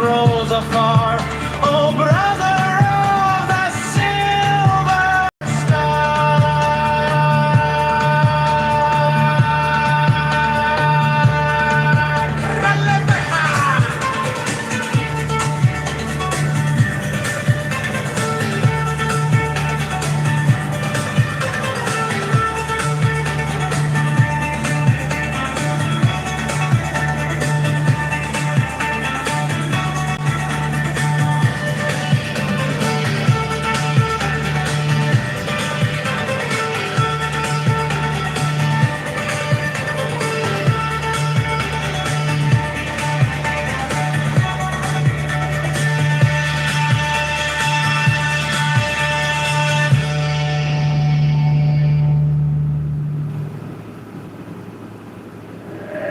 rolls afar. Oh, brother of the silver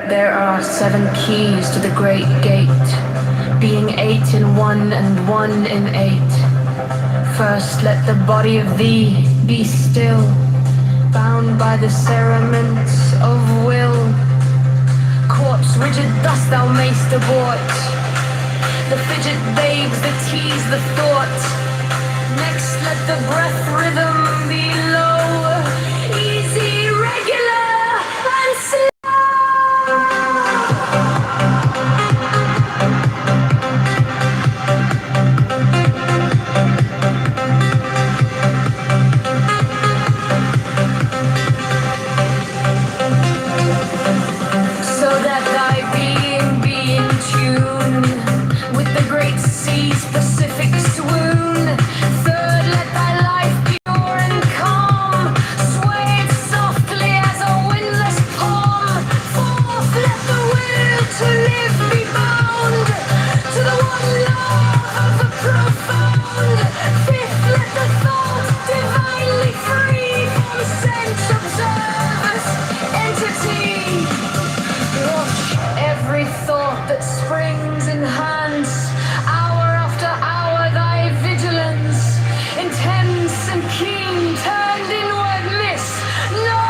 There are 7 keys to the great gate, being 8 in 1 and 1 in 8. First let the body of thee be still, bound by the cerements of will. Corpse rigid thus thou mayst abort the fidget babes that tease the thought. Next let the breath rhythm be low, easy, regular, and slow. Pacific swoon. Third, let thy life be pure and calm, swayed softly as a windless palm. Fourth, let the will to live be bound to the one love of the profound. Fifth, let the thought divinely free from sense observers, entity. Watch every thought that springs in hands. Intense and keen, turned inward miss. No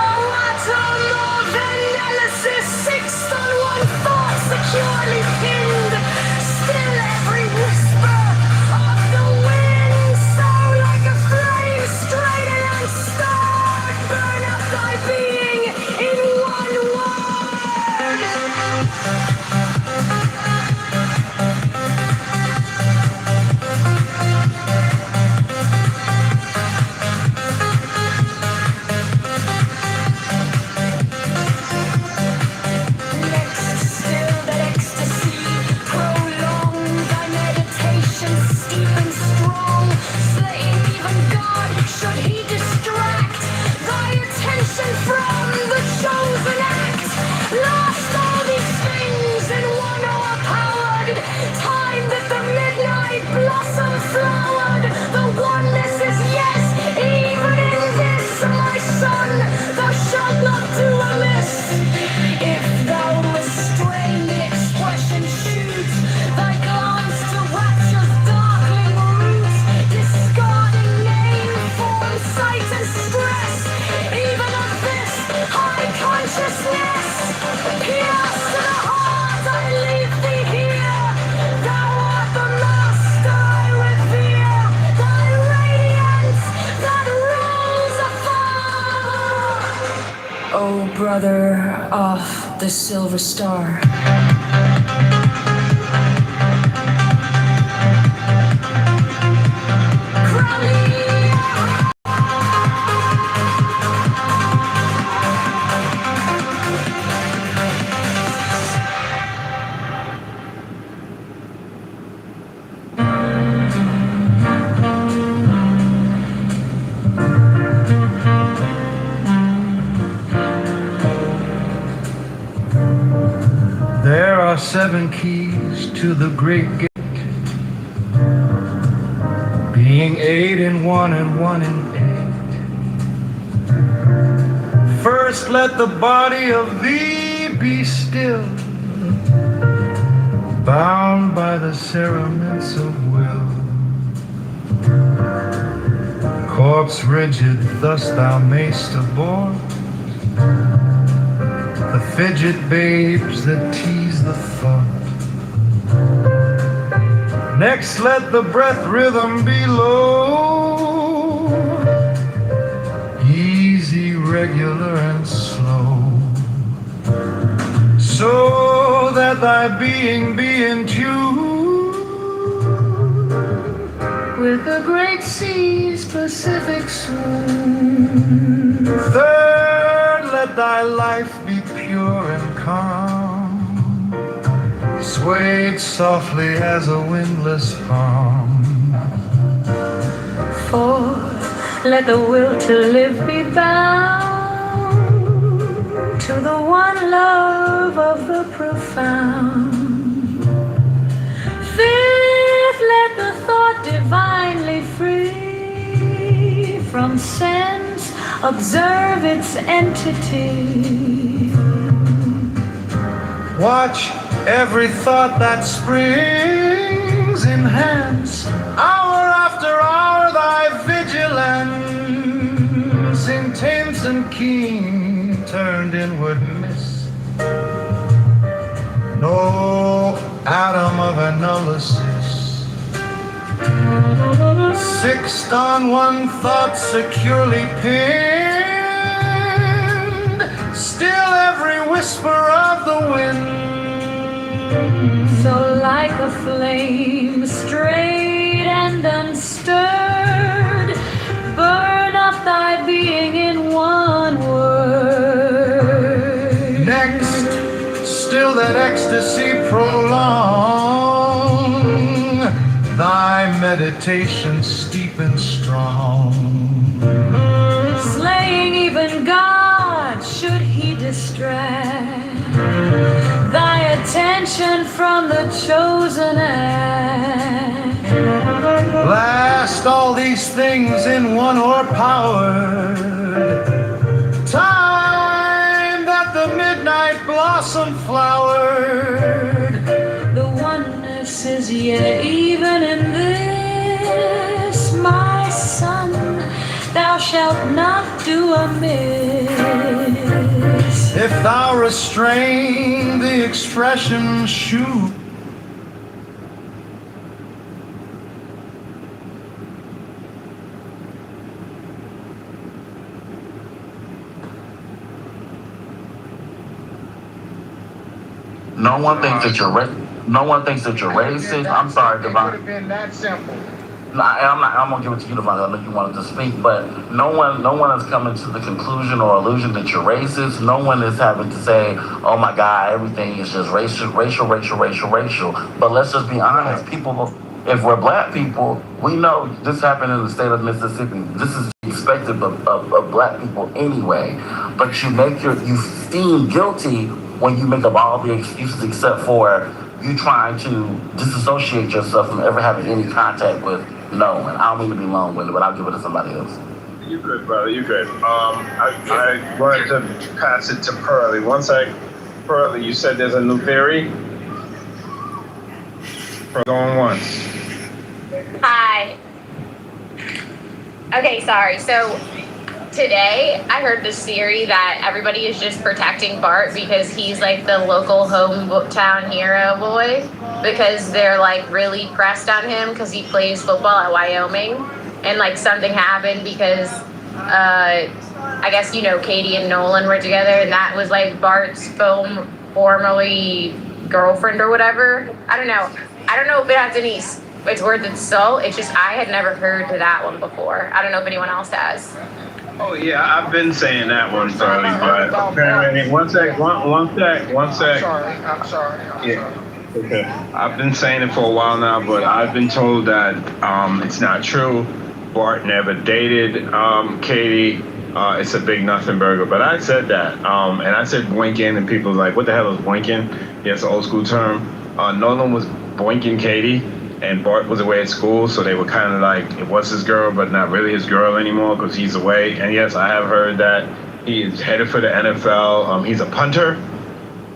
atom of analysis. Sixth on one thought, securely pinned. Still every whisper of the wind. So like a flame, straight and unstarred, burn up thy being in one word. Brother of the Silver Star. There are 7 keys to the great gate, being 8 in 1 and 1 in 8. First let the body of thee be still, bound by the cerements of will. Corpse rigid thus thou mayst abort the fidget babes that tease the thought. Next, let the breath rhythm be low, easy, regular, and slow, so that thy being be in tune with the great sea's Pacific swoon. Third, let thy life be pure and calm, swayed softly as a windless palm. Fourth, let the will to live be bound to the one love of the profound. Fifth, let the thought divinely free from sense observe its entity. Watch every thought that springs, enhance hour after hour thy vigilance, intense and keen, turned inward miss. No atom of analysis. Fixed on one thought securely pinned, still every whisper of the wind. So like a flame, straight and unstirred, burn up thy being in one word. Next, still that ecstasy prolong, thy meditation steep and strong. Slaying even God, should he distract thy attention from the chosen act. Blast all these things in one o'erpowered time that the midnight blossom flowered. The oneness is yet even in this, my son, thou shalt not do amiss. If thou restrain the expression shoot, no one thinks that you're racist. I'm sorry, It Devon. could have been that simple. I'm gonna give it to you, Devon. I know you wanted to speak, but no one is coming to the conclusion or illusion that you're racist. No one is having to say, "Oh my God, everything is just racial." But let's just be honest, people. If we're black people, we know this happened in the state of Mississippi. This is expected of black people anyway. But you seem guilty when you make up all the excuses except for you trying to disassociate yourself from ever having any contact with no one. I don't mean to be long-winded, but I'll give it to somebody else. You good, brother. You good. I wanted to pass it to Pearlie. One sec. Pearlie, you said there's a new theory? Going once. Hi. Okay, sorry. So today I heard this theory that everybody is just protecting Bart because he's like the local hometown hero boy, because they're like really pressed on him because he plays football at Wyoming, and like something happened because I guess Katie and Nolan were together, and that was like Bart's formerly girlfriend or whatever. I don't know if it has any, it's worth its salt. It's just I had never heard that one before. I don't know if anyone else has. Oh yeah, I've been saying that one, Pearlie, but apparently, one sec. I'm sorry. Yeah. Okay. I've been saying it for a while now, but I've been told that it's not true. Bart never dated Katie. It's a big nothing burger. But I said that, and I said boinking, and people was like, "What the hell is boinking?" Yeah, it's an old school term. Nolan was boinking Katie, and Bart was away at school, so they were kind of like, it was his girl, but not really his girl anymore because he's away. And yes, I have heard that he is headed for the NFL. He's a punter.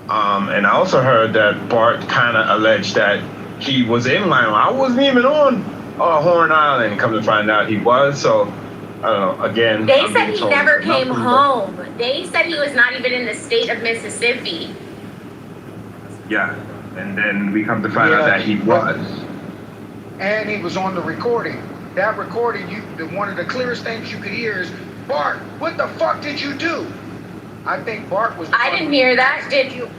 And I also heard that Bart kind of alleged that he was in line. I wasn't even on Horn Island. Come to find out he was. So, I don't know. Again, They said he never came home. They said he was not even in the state of Mississippi. Yeah. And then we come to find out that he was. and he was on the recording. That recording, one of the clearest things you could hear is, Bart, what the fuck did you do? I think Bart was. I didn't hear that. Did you?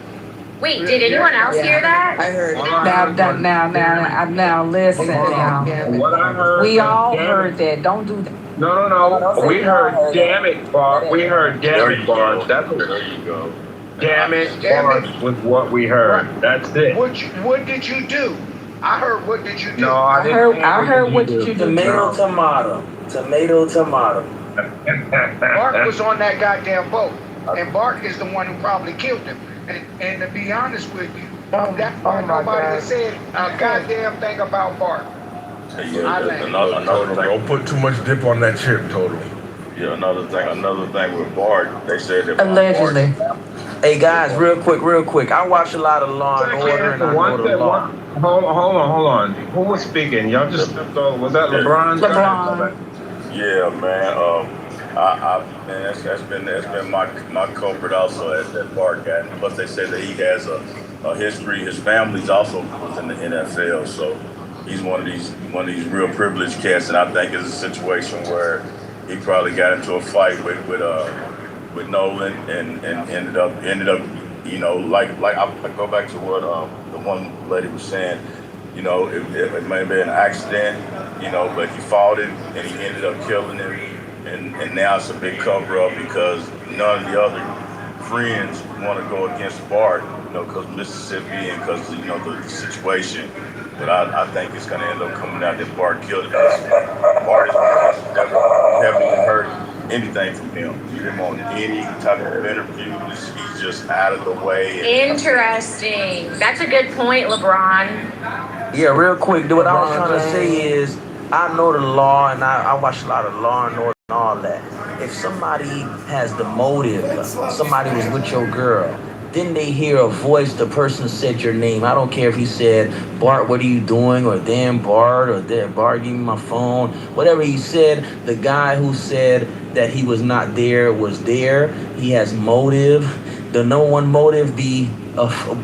Wait, did anyone else hear that? I heard. Now, listen. Now, What I heard. we all damn heard it. that. Don't do that. No. don't say We we heard, all heard damn it. it, Bart. We heard, damn it, Bart. That's what. There you go. Damn it, Damn Bart it. was what we heard. Right. That's it. What did you do? I heard, what did you do? No, I heard what did you do? Tomato, tomato. Bart was on that goddamn boat, and Bart is the one who probably killed him. And to be honest with you, nobody has said a goddamn thing about Bart. Another thing. Don't put too much dip on that chip, Total. Yeah, another thing with Bart, they said that Allegedly. Hey guys, real quick. I watch a lot of Law and Order, and I know the law. Hold on. Who was speaking? Y'all just was that LeBron? LeBron. Yeah, man. Man, that's been my culprit also at Bart got. And plus, they said that he has a history. His family's also was in the NFL, so he's one of these real privileged cats. And I think it's a situation where he probably got into a fight with Nolan and ended up you know like I go back to what the one lady was saying. You know, it may have been an accident, you know, but he fought it and he ended up killing him. And now it's a big cover up because none of the other friends want to go against Bart, you know, because Mississippi and because, you know, the situation. But I think it's going to end up coming out that Bart killed him. Bart haven't even heard anything from him. You didn't on any type of interviews. He's just out of the way. Interesting. That's a good point, LeBron. Yeah, real quick. What I was trying to say is, I know the law, and I watch a lot of Law and Order and all that. If somebody has the motive, somebody was with your girl, then they hear a voice, the person said your name. I don't care if he said, Bart, what are you doing? Or damn Bart, or damn Bart, give me my phone. Whatever he said, the guy who said that he was not there was there. He has motive. The number one motive be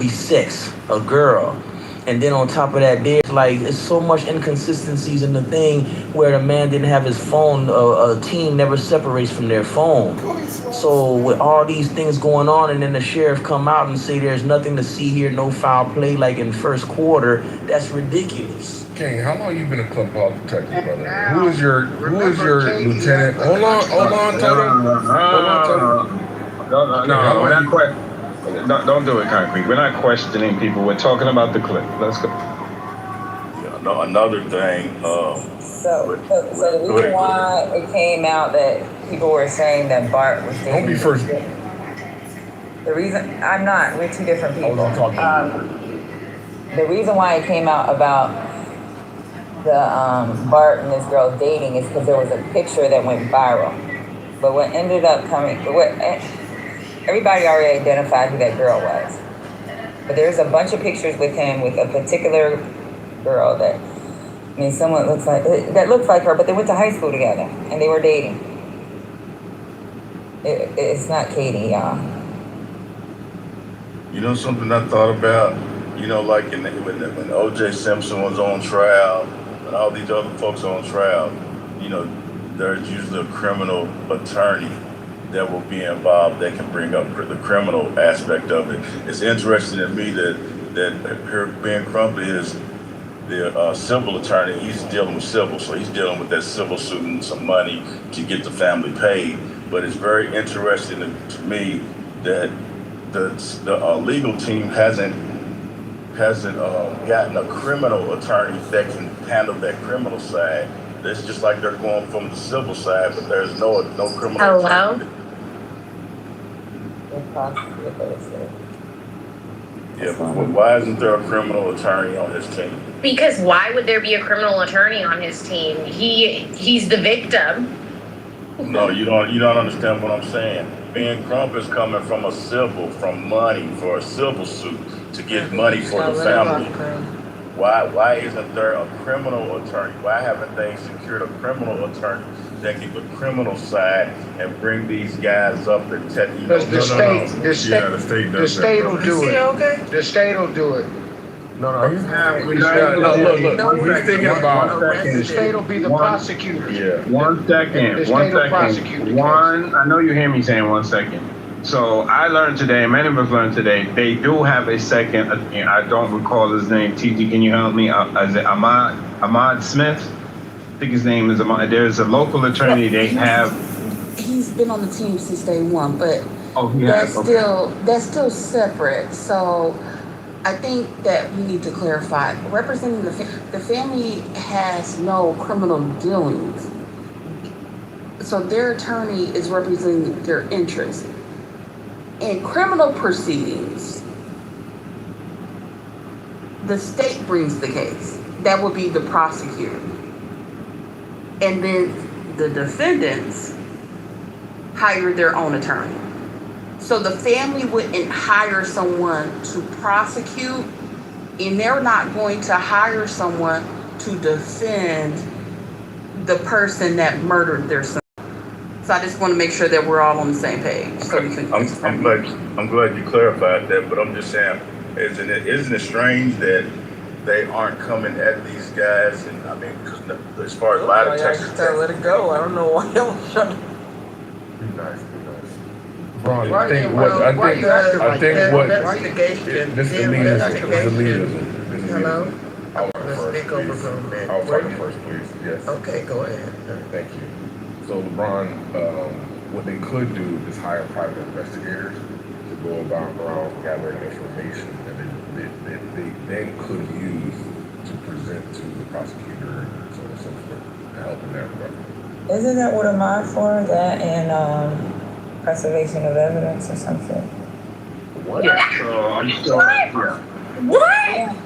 sex, a girl. And then on top of that, there's it's so much inconsistencies in the thing where the man didn't have his phone. A team never separates from their phone. So with all these things going on, and then the sheriff come out and say there's nothing to see here, no foul play, like in first quarter, that's ridiculous. King, how long you been a club ball detective, brother? Who is your lieutenant? Hold on, Toto. No, we're not quite. Don't do it, Concrete. We're not questioning people. We're talking about the clip. Let's go. Yeah, no, another thing. So the reason why it came out that people were saying that Bart was dating. Don't be first. The reason I'm not. We're two different people. Hold on, talking. The reason why it came out about the Bart and this girl dating is because there was a picture that went viral. But what ended up coming, everybody already identified who that girl was. But there's a bunch of pictures with him with a particular girl that, someone looks like her, but they went to high school together and they were dating. It's not Katie, y'all. You know something I thought about? You know, like when O.J. Simpson was on trial and all these other folks on trial, you know, there's usually a criminal attorney that will be involved that can bring up the criminal aspect of it. It's interesting to me that Ben Crumpley is the civil attorney. He's dealing with civil, so he's dealing with that civil suit and some money to get the family paid. But it's very interesting to me that the legal team hasn't gotten a criminal attorney that can handle that criminal side. It's just like they're going from the civil side, but there's no criminal Hello? attorney. Yeah, but why isn't there a criminal attorney on his team? Because why would there be a criminal attorney on his team? He's the victim. No, you don't understand what I'm saying. Ben Crump is coming from money for a civil suit to get money for the family. Why isn't there a criminal attorney? Why haven't they secured a criminal attorney that can the criminal side and bring these guys up and Because the state will do it. The state will do it. No, he's thinking about. The state will be the prosecutor. Yeah. One second. The state will prosecute the case. I know you hear me saying 1 second. So I learned today, many of us learned today, they do have a second, I don't recall his name. TT, can you help me? Is it Ahmad Smith? I think his name is Ahmad. There's a local attorney they have. He's been on the team since day one, but That's that's still separate. So I think that we need to clarify. Representing the family has no criminal dealings. So their attorney is representing their interests. In criminal proceedings, the state brings the case. That would be the prosecutor. And then the defendants hire their own attorney. So the family wouldn't hire someone to prosecute, and they're not going to hire someone to defend the person that murdered their son. So I just want to make sure that we're all on the same page. So we can. I'm glad you clarified that, but I'm just saying, isn't it strange that they aren't coming at these guys? And I mean, because as far as lie detectors, just gotta let it go. I don't know why y'all shut. Be nice. Ron, I think what this is elitism. Hello? I'll talk first, please. Yes. Okay, go ahead. Thank you. So LeBron, what they could do is hire private investigators to go around gathering information that they then could use to present to the prosecutor and so on and so forth to help in that regard. Isn't that what Ahmad for? That and preservation of evidence or something? What? What?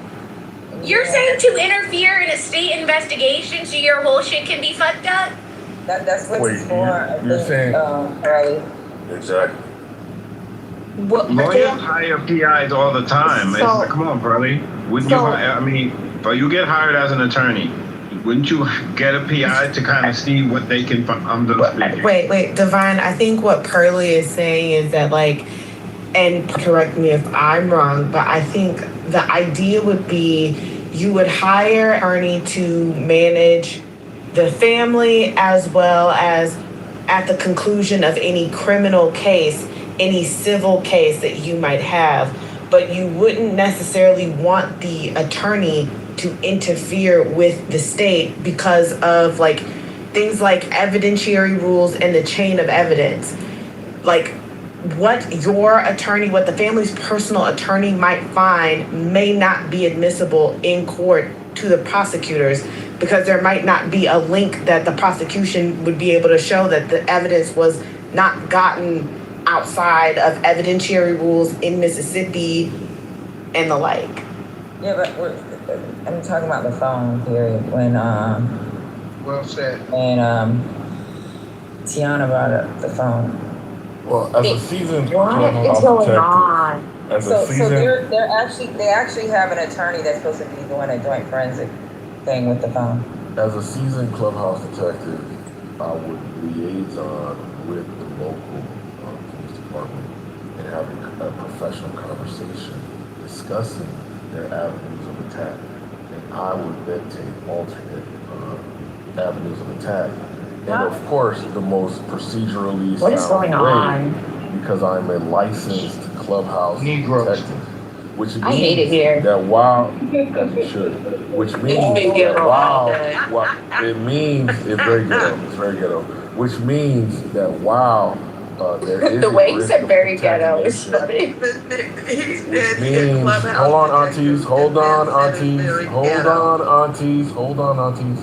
You're saying to interfere in a state investigation so your whole shit can be fucked up? That's what it's for. You're saying right? exactly. Lawyers hire PIs all the time. Come on, Burley. Wouldn't you? I mean, but you get hired as an attorney. Wouldn't you get a PI to kind of see what they can find? Wait, Divine, I think what Pearlie is saying is that, like, and correct me if I'm wrong, but I think the idea would be you would hire an attorney to manage the family as well as at the conclusion of any criminal case, any civil case that you might have, but you wouldn't necessarily want the attorney to interfere with the state because of like things like evidentiary rules and the chain of evidence. Like what your attorney, what the family's personal attorney might find may not be admissible in court to the prosecutors because there might not be a link that the prosecution would be able to show that the evidence was not gotten outside of evidentiary rules in Mississippi and the like. Yeah, but I'm talking about the phone period when Well said. when Tiana brought up the phone. Well, as a seasoned What is going on? as a So seasoned, they actually have an attorney that's supposed to be doing a joint forensic thing with the phone. as a seasoned clubhouse detective, I would liaison with the local police department and having a professional conversation discussing their avenues of attack. And I would then take alternate avenues of attack. And of course, the most procedurally What is going on? because I'm a licensed clubhouse Negroes. detective. Which means I hate it here. that while, as you should, which means that while it means, it's very ghetto, which means that while there is The a way he risk said of very ghetto is contamination, funny. means, hold on aunties, hold on aunties,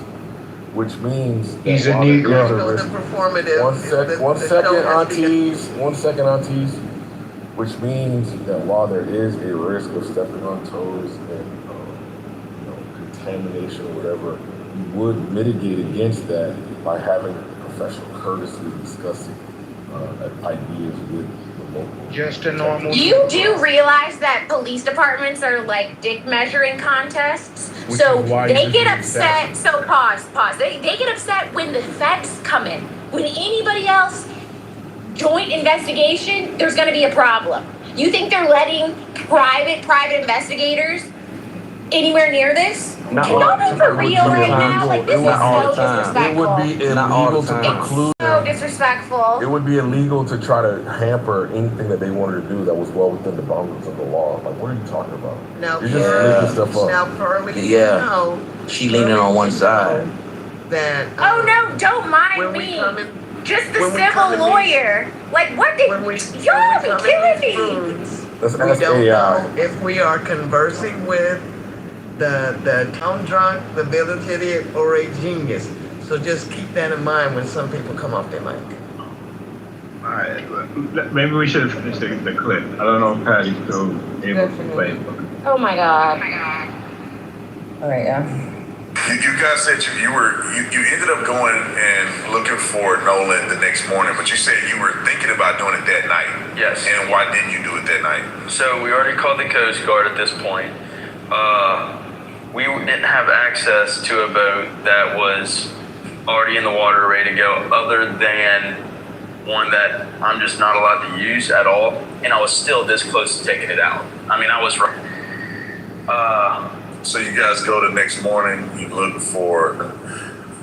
which means that He's a while there is Negro. risk- one second aunties, which means that while there is a risk of stepping on toes and contamination or whatever, you would mitigate against that by having professional courtesy discussing ideas with the local. Just a normal. You do realize that police departments are like dick measuring contests? Which So is why they you get just upset. need So pause. They get upset when the feds come in. When anybody else joint investigation, there's going to be a problem. You think they're letting private investigators anywhere near this? Not Can all y'all the be for time. real right now? Like, this is Not all so the time. disrespectful. It would be Not all illegal the to time. preclude So them. disrespectful. It would be illegal to try to hamper anything that they wanted to do that was well within the boundaries of the law. Like, what are you talking about? Now, You're just making stuff up. now, Pearlie, Yeah. you know She leaning on one side. that. Oh no, don't mind when we me. come in, Just the when we come civil in lawyer. Like, what did when we y'all be come in killing these me? rooms, Let's we ask don't AI. know if we are conversing with the town drunk, the village idiot, or a genius. So just keep that in mind when some people come off their mic. All right, maybe we should have finished the clip. I don't know if Patty's still able to play it. Oh my god. All right, yeah. You guys said you ended up going and looking for Nolan the next morning, but you said you were thinking about doing it that night. Yes. And why didn't you do it that night? So we already called the Coast Guard at this point. We didn't have access to a boat that was already in the water ready to go, other than one that I'm just not allowed to use at all. And I was still this close to taking it out. I mean, I was right. So you guys go the next morning, you look for,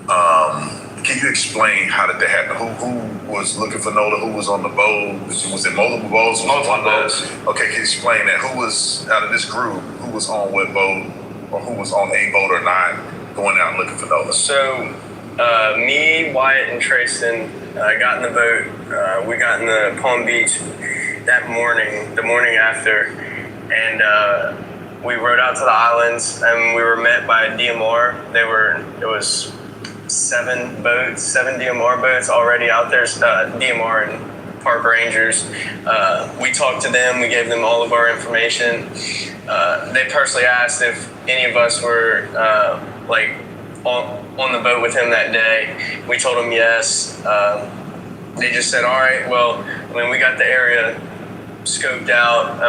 can you explain how did that happen? Who was looking for Nola? Who was on the boat? Was it multiple boats? Was it Multiple one boat? boats. Okay, can you explain that? Who was, out of this group, who was on what boat, or who was on a boat or not, going out looking for Nola? So, me, Wyatt, and Trayson got in the boat. We got in the Palm Beach that morning, the morning after, and we rode out to the islands, and we were met by a DMR. It was 7 DMR boats already out there, DMR and park rangers. We talked to them, we gave them all of our information. They personally asked if any of us were on the boat with him that day. We told them yes. They just said, all right, well, I mean, we got the area scoped out.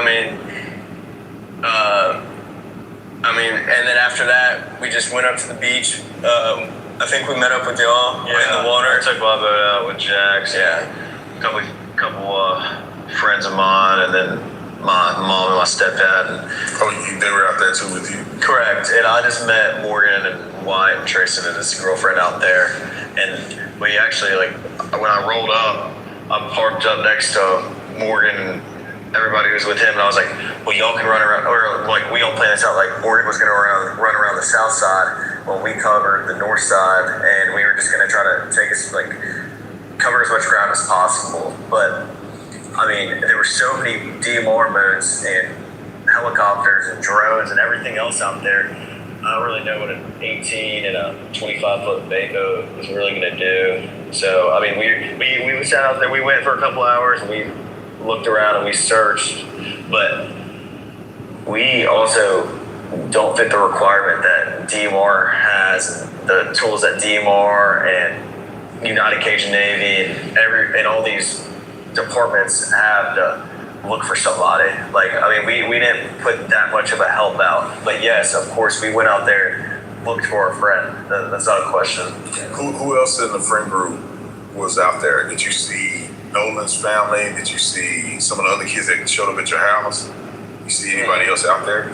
And then after that, we just went up to the beach. I think we met up with y'all in the water. I took my boat out with Jax. Yeah. A couple friends of mine, and then my mom and my stepdad. And They were out there too with you? correct. And I just met Morgan and Wyatt and Trayson and his girlfriend out there. And we actually, when I rolled up, I parked up next to Morgan and everybody was with him, and I was like, well, y'all can run around, or we all planned this out, Morgan was gonna run around the south side while we covered the north side, and we were just gonna try to cover as much ground as possible. But I mean, there were so many DMR boats and helicopters and drones and everything else out there. I don't really know what an 18 and a 25-foot bay boat was really gonna do. So I mean, we sat out there, we went for a couple hours, and we looked around and we searched, but we also don't fit the requirement that DMR has, the tools that DMR and United Cajun Navy and all these departments have to look for somebody. We didn't put that much of a help out, but yes, of course, we went out there, looked for a friend. That's not a question. Who else in the friend group was out there? Did you see Nolan's family? Did you see some of the other kids that showed up at your house? You see anybody else out there?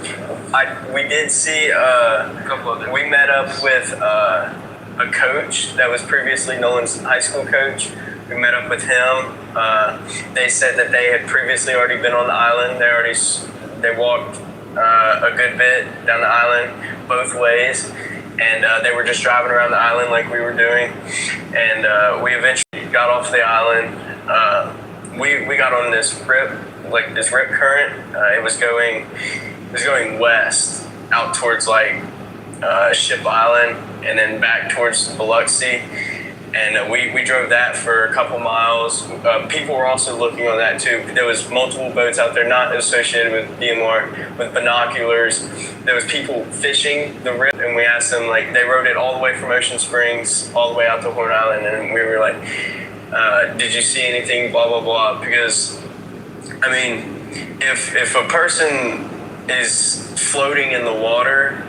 We did see a couple of them. We met up with a coach that was previously Nolan's high school coach. We met up with him. They said that they had previously already been on the island. They walked a good bit down the island both ways, and they were just driving around the island like we were doing. And we eventually got off the island. We got on this rip current. It was going west out towards Ship Island, and then back towards Biloxi. And we drove that for a couple miles. People were also looking on that too. There was multiple boats out there not associated with DMR, with binoculars. There was people fishing the rip, and we asked them, they rode it all the way from Ocean Springs all the way out to Horn Island, and we were like, did you see anything, blah, blah, blah? Because, I mean, if a person is floating in the water,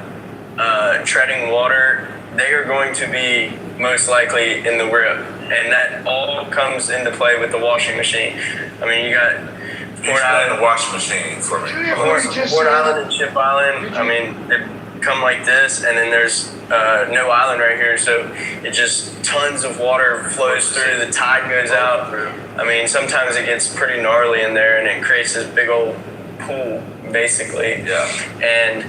treading water, they are going to be most likely in the rip. And that all comes into play with the washing machine. I mean, you got Horn Island. The washing machine for me. Horn Island and Ship Island. I mean, come like this, and then there's no island right here, so it just tons of water flows through, the tide goes out. I mean, sometimes it gets pretty gnarly in there, and it creates this big old pool, basically. Yeah. And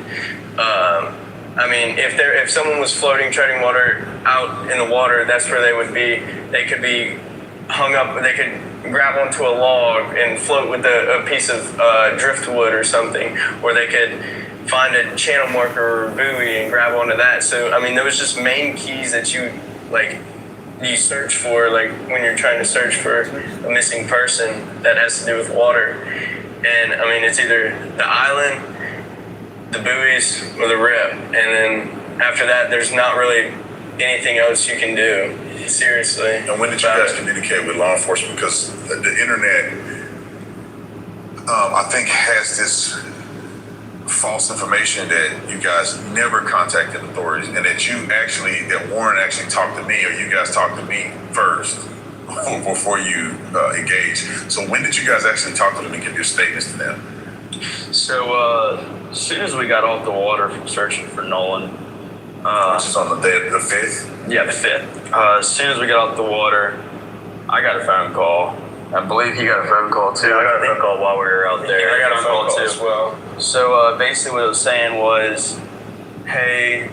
I mean, if someone was floating, treading water out in the water, that's where they would be. They could be hung up. They could grab onto a log and float with a piece of driftwood or something, or they could find a channel marker or buoy and grab onto that. So I mean, there was just main keys that you search for, like when you're trying to search for a missing person that has to do with water. And I mean, it's either the island, the buoys, or the rip. And then after that, there's not really anything else you can do. Seriously. And when did you guys communicate with law enforcement? Because the internet, I think, has this false information that you guys never contacted authorities, and that Warren actually talked to me, or you guys talked to me first before you engaged. So when did you guys actually talk to them and give your statements to them? So as soon as we got off the water from searching for Nolan, which is on the day of the 5th? Yeah, the 5th. As soon as we got off the water, I got a phone call. I believe he got a phone call too. Yeah, I got a phone call while we were out there. I got a phone call as well. So basically what it was saying was, hey,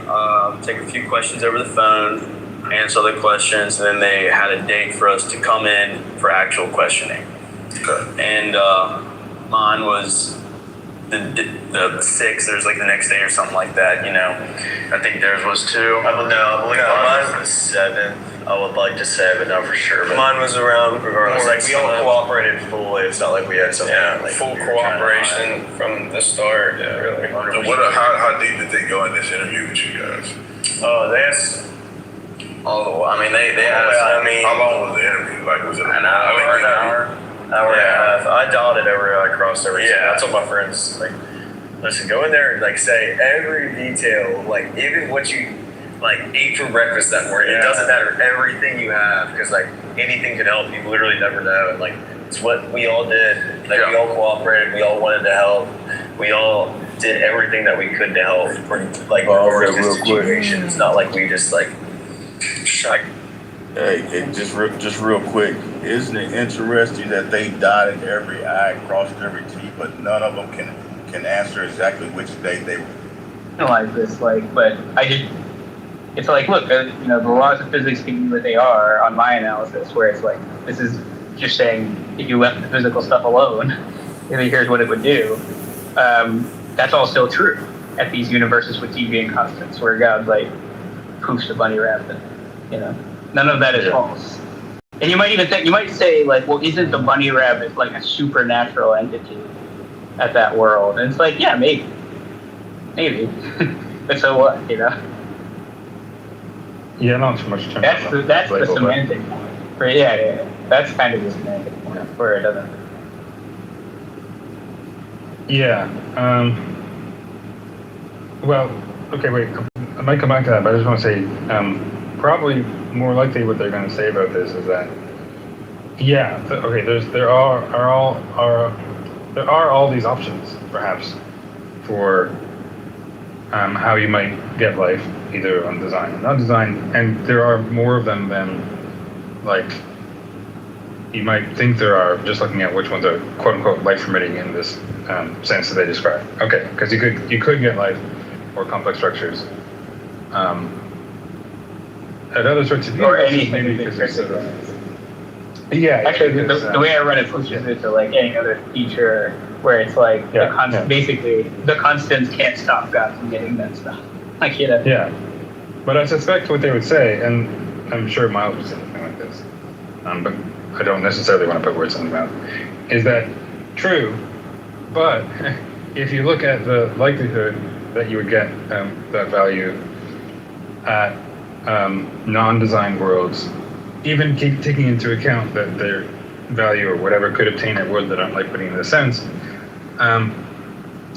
take a few questions over the phone, answer the questions, and then they had a date for us to come in for actual questioning. Okay. And mine was the 6th. There's like the next day or something like that, you know. I think theirs was 2. I believe mine was the 7th. I would like to say, but not for sure. But mine was around, regardless. like we all cooperated fully. It's not like we had something. Yeah, like full cooperation from the start. Yeah, really. And how deep did they go in this interview with you guys? They asked all the. I mean, they asked. I mean, how long was the interview? Like, was it an hour and a half? I dotted I crossed every. Yeah. I told my friends, like, listen, go in there and like say every detail, like even what you ate for breakfast that morning. It doesn't matter everything you have, because like anything can help. You literally never know. And like it's what we all did. Like we all cooperated. We all wanted to help. We all did everything that we could to help. Regardless of the situation. It's not like we just Hey, just real quick, isn't it interesting that they dotted every I, crossed every T, but none of them can answer exactly which day they analyze this, but it's like, look, the laws of physics can be what they are on my analysis, where it's like, this is just saying, if you left the physical stuff alone, here's what it would do. That's all still true at these universes with deviant constants, where God, poofs the bunny rabbit, None of that is false. And you might say, well, isn't the bunny rabbit like a supernatural entity at that world? And it's like, yeah, maybe. But so what, Yeah, not too much time. That's the semantic point. Yeah. That's kind of the semantic point where it doesn't. Yeah. Well, okay, wait. I might come back to that, but I just want to say, probably more likely what they're going to say about this is that, there are all these options, perhaps, for how you might get life, either on design or non-design, and there are more of them than you might think there are, just looking at which ones are quote unquote life permitting in this sense that they describe. Okay, because you could get life or complex structures at other sorts of or anything, maybe because it's actually the way I run it pushes it to any other feature where it's basically the constants can't stop God from getting that stuff. Yeah, but I suspect what they would say, and I'm sure Miles would say something like this, but I don't necessarily want to put words in his mouth, is that true, but if you look at the likelihood that you would get that value at non-designed worlds, even keep taking into account that their value or whatever could obtain at worlds that aren't life putting in the sense,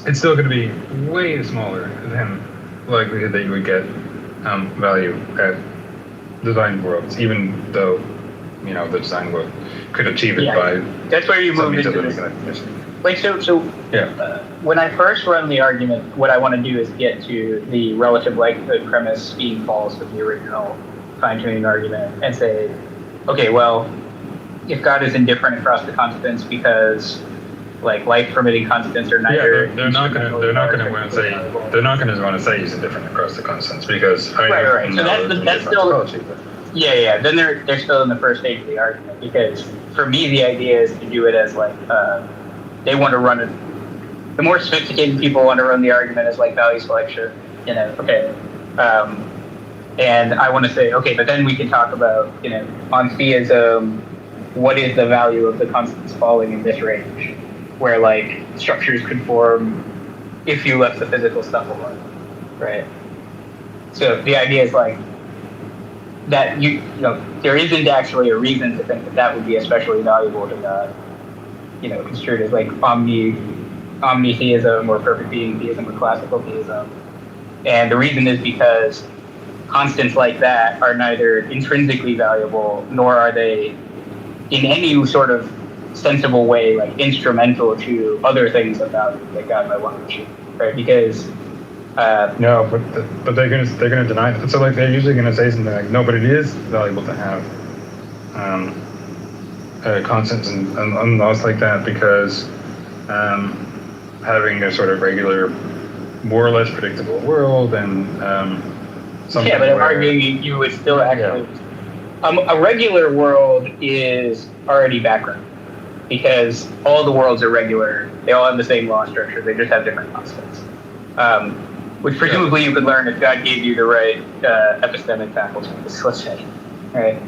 it's still going to be way smaller than the likelihood that you would get value at designed worlds, even though the design world could achieve it by. That's where you move into this. like so when I first run the argument, what I want to do is get to the relative likelihood premise being false of the original fine-tuning argument and say, okay, well, if God is indifferent across the constants because like life permitting constants are neither they're not going to want to say he's indifferent across the constants because right. So that's still Then they're still in the first stage of the argument because for me the idea is to do it as like they want to run it. The more sophisticated people want to run the argument as like value selection, okay. And I want to say, okay, but then we can talk about, on theism, what is the value of the constants falling in this range, where like structures could form if you left the physical stuff alone, right? So the idea is like that there isn't actually a reason to think that would be especially valuable to God, construed as like omnitheism or perfect being theism or classical theism. And the reason is because constants like that are neither intrinsically valuable nor are they in any sort of sensible way like instrumental to other things of value that God might want to achieve, right? Because no, but they're gonna deny that. So like they're usually gonna say something like, no, but it is valuable to have constants and laws like that because having a sort of regular, more or less predictable world and something. Yeah, but I'm arguing you would still actually. A regular world is already background because all the worlds are regular. They all have the same law structure. They just have different constants, which presumably you could learn if God gave you the right epistemic faculties. Let's say, right?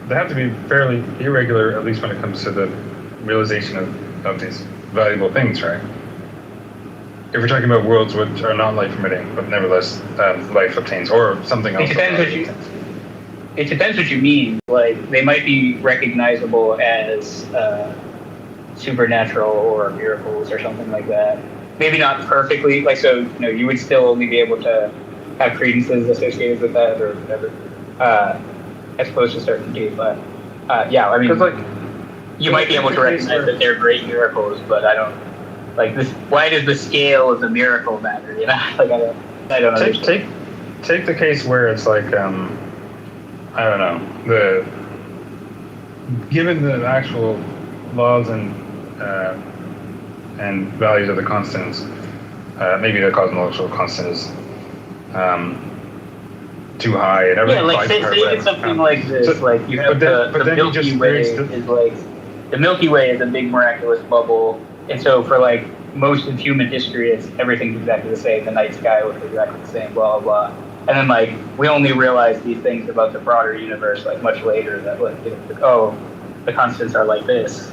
They have to be fairly irregular, at least when it comes to the realization of these valuable things, right? If we're talking about worlds which are not life permitting, but nevertheless life obtains, or something else. It depends what you mean. Like they might be recognizable as supernatural or miracles or something like that. Maybe not perfectly. Like so, you would still only be able to have credences associated with that or whatever, as close to certainty. But I mean, you might be able to recognize that they're great miracles, but I don't. Like this, why does the scale of the miracle matter? Like I don't understand. Take the case where it's like I don't know given the actual laws and values of the constants, maybe the cosmological constant is too high and everything. Yeah, like say it's something like this, like you have the Milky Way is like the Milky Way is a big miraculous bubble. And so for like most of human history, everything's exactly the same. The night sky looks exactly the same, blah, blah, blah. And then like, we only realize these things about the broader universe like much later that like, the constants are like this,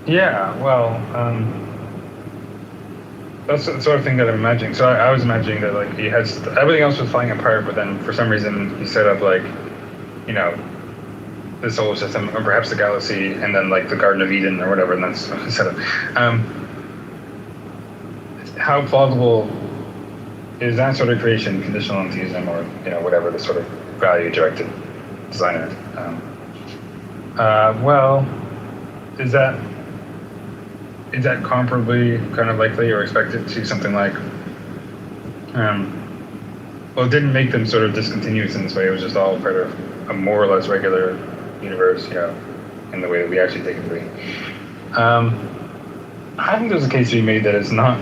Yeah, well, that's the sort of thing that I'm imagining. So I was imagining that like he had, everything else was falling apart, but then for some reason he set up like, the solar system, or perhaps the galaxy, and then like the Garden of Eden or whatever, and that's set up. How plausible is that sort of creation conditional on theism, or whatever the sort of value-directed design is? Well, is that comparably kind of likely or expected to something like? Well, it didn't make them sort of discontinuous in this way. It was just all part of a more or less regular universe, in the way that we actually take it to be. I think there's a case to be made that it's not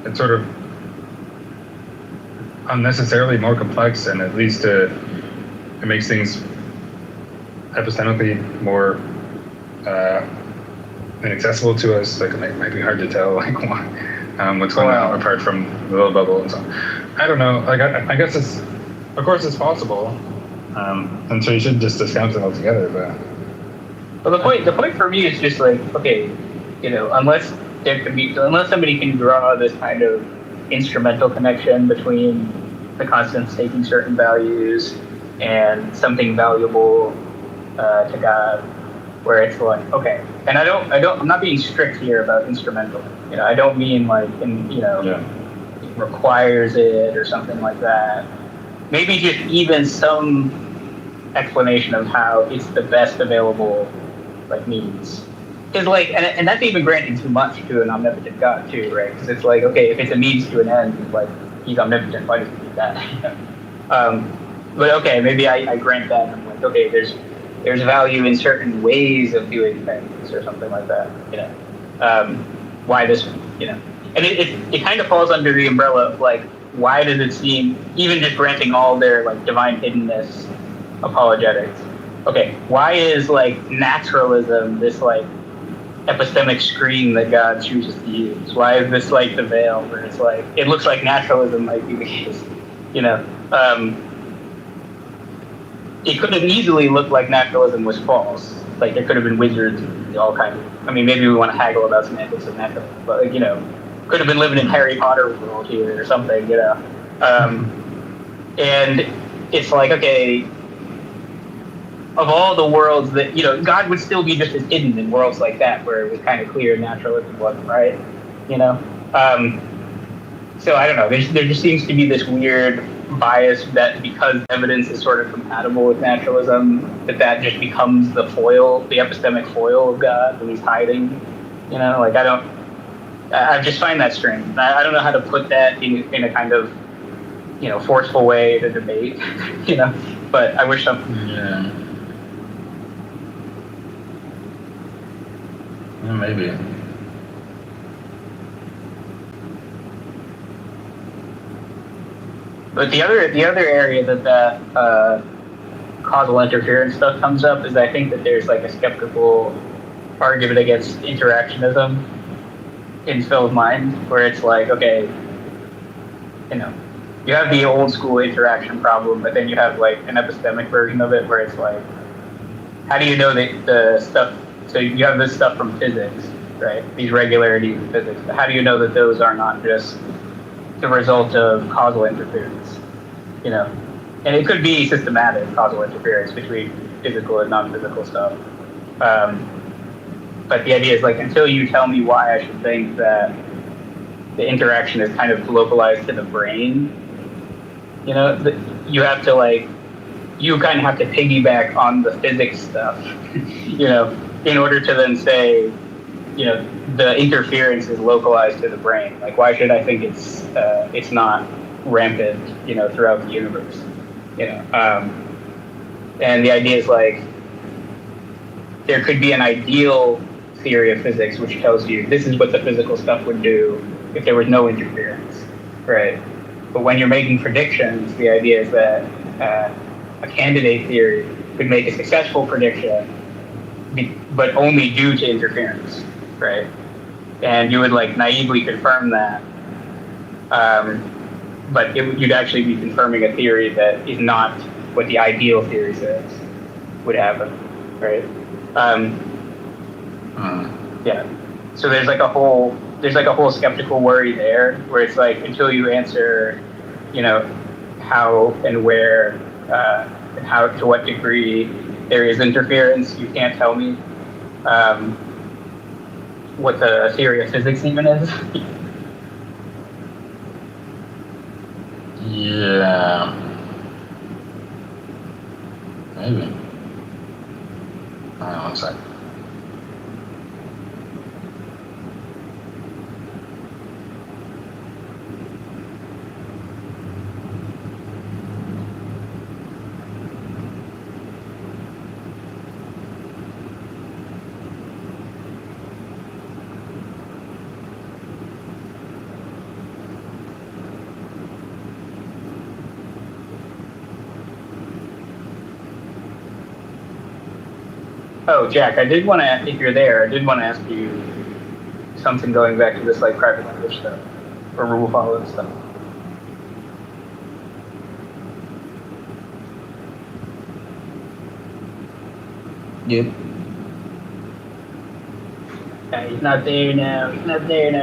it's sort of unnecessarily more complex, and at least it makes things epistemically more inaccessible to us. Like it might be hard to tell like what's going on apart from the little bubble and so on. I don't know. Like I guess of course it's possible. And so you should just discount it altogether. But the point for me is just like, okay, unless somebody can draw this kind of instrumental connection between the constants taking certain values and something valuable to God, where it's like, okay, and I'm not being strict here about instrumental. I don't mean like it requires it or something like that. Maybe just even some explanation of how it's the best available like means. Because like, and that's even granting too much to an omnipotent God too, right? Because it's like, okay, if it's a means to an end, like he's omnipotent, why does he do that? But okay, maybe I grant that. I'm like, okay, there's value in certain ways of doing things or something like that, you know. Why this, you know, and it kind of falls under the umbrella of like, why does it seem, even just granting all their like divine hiddenness apologetics, okay, why is like naturalism this like epistemic screen that God chooses to use? Why is this like the veil where it's like, it looks like naturalism might be the case, you know? It could have easily looked like naturalism was false. Like there could have been wizards, all kinds of, I mean, maybe we want to haggle about semantics of naturalism, but like, you know, could have been living in Harry Potter world here or something, you know? And it's like, okay, of all the worlds that, you know, God would still be just as hidden in worlds like that where it was kind of clear naturalism wasn't right, you know? So I don't know, there just seems to be this weird bias that because evidence is sort of compatible with naturalism, that just becomes the foil, the epistemic foil of God when he's hiding, you know? Like I just find that strange. I don't know how to put that in a kind of, you know, forceful way to debate, you know, but I wish some. Yeah. Maybe. But the other area that causal interference stuff comes up is I think that there's like a skeptical argument against interactionism in Phil's mind, where it's like, okay, you know, you have the old school interaction problem, but then you have like an epistemic version of it where it's like, how do you know that the stuff, so you have this stuff from physics, right? These regularities in physics, but how do you know that those are not just the result of causal interference, you know? And it could be systematic causal interference between physical and non-physical stuff. But the idea is like, until you tell me why I should think that the interaction is kind of localized to the brain, you know, you have to like, you kind of have to piggyback on the physics stuff, you know, in order to then say, you know, the interference is localized to the brain. Like, why should I think it's not rampant, you know, throughout the universe, you know? And the idea is like, there could be an ideal theory of physics which tells you this is what the physical stuff would do if there was no interference, right? But when you're making predictions, the idea is that a candidate theory could make a successful prediction, but only due to interference, right? And you would like naively confirm that, but you'd actually be confirming a theory that is not what the ideal theory says would happen, right? Yeah. So there's like a whole skeptical worry there, where it's like, until you answer, you know, how and where and how, to what degree there is interference, you can't tell me what the theory of physics even is. Yeah. Maybe. Hang on one second. Oh, Jack, if you're there, I did want to ask you something going back to this like private language stuff or rule following stuff. Yep. Yeah, he's not there now.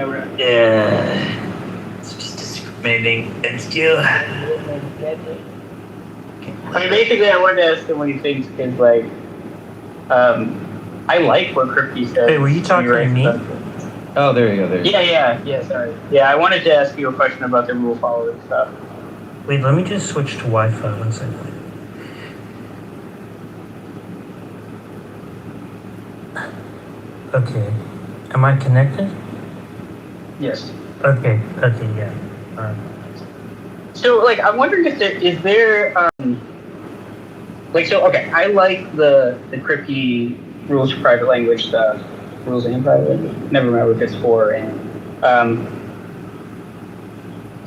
Bro. Yeah. It's just discriminating against you. I mean, basically, I wanted to ask him what he thinks, because like, I like what Kripke said. Hey, were you talking to me? Oh, there you go. Yeah, sorry. Yeah, I wanted to ask you a question about the rule following stuff. Wait, let me just switch to Wi-Fi 1 second. Okay. Am I connected? Yes. Okay, yeah. So, like, I'm wondering if okay, I like the crypty rules for private language stuff, rules and private language. Never remember if it's for and.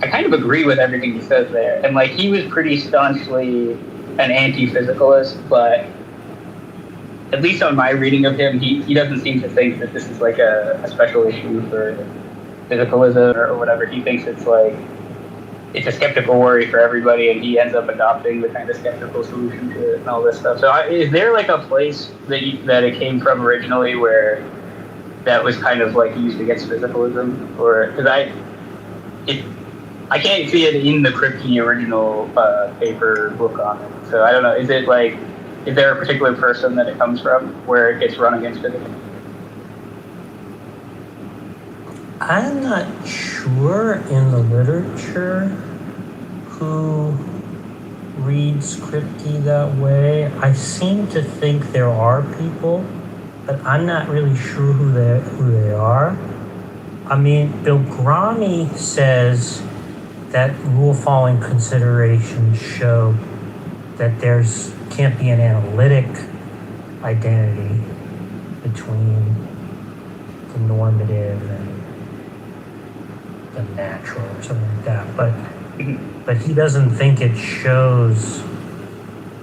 I kind of agree with everything he says there, and like he was pretty staunchly an anti-physicalist, but at least on my reading of him, he doesn't seem to think that this is like a special issue for physicalism or whatever. He thinks it's like it's a skeptical worry for everybody, and he ends up adopting the kind of skeptical solution to it and all this stuff. So, is there like a place that it came from originally where that was kind of like used against physicalism, or because I can't see it in the Kripke original paper book on it. So I don't know. Is there a particular person that it comes from where it gets run against it? I'm not sure in the literature who reads Kripke that way. I seem to think there are people, but I'm not really sure who they are. I mean, Bill Gramy says that rule-following considerations show that can't be an analytic identity between the normative and the natural or something like that. But he doesn't think it shows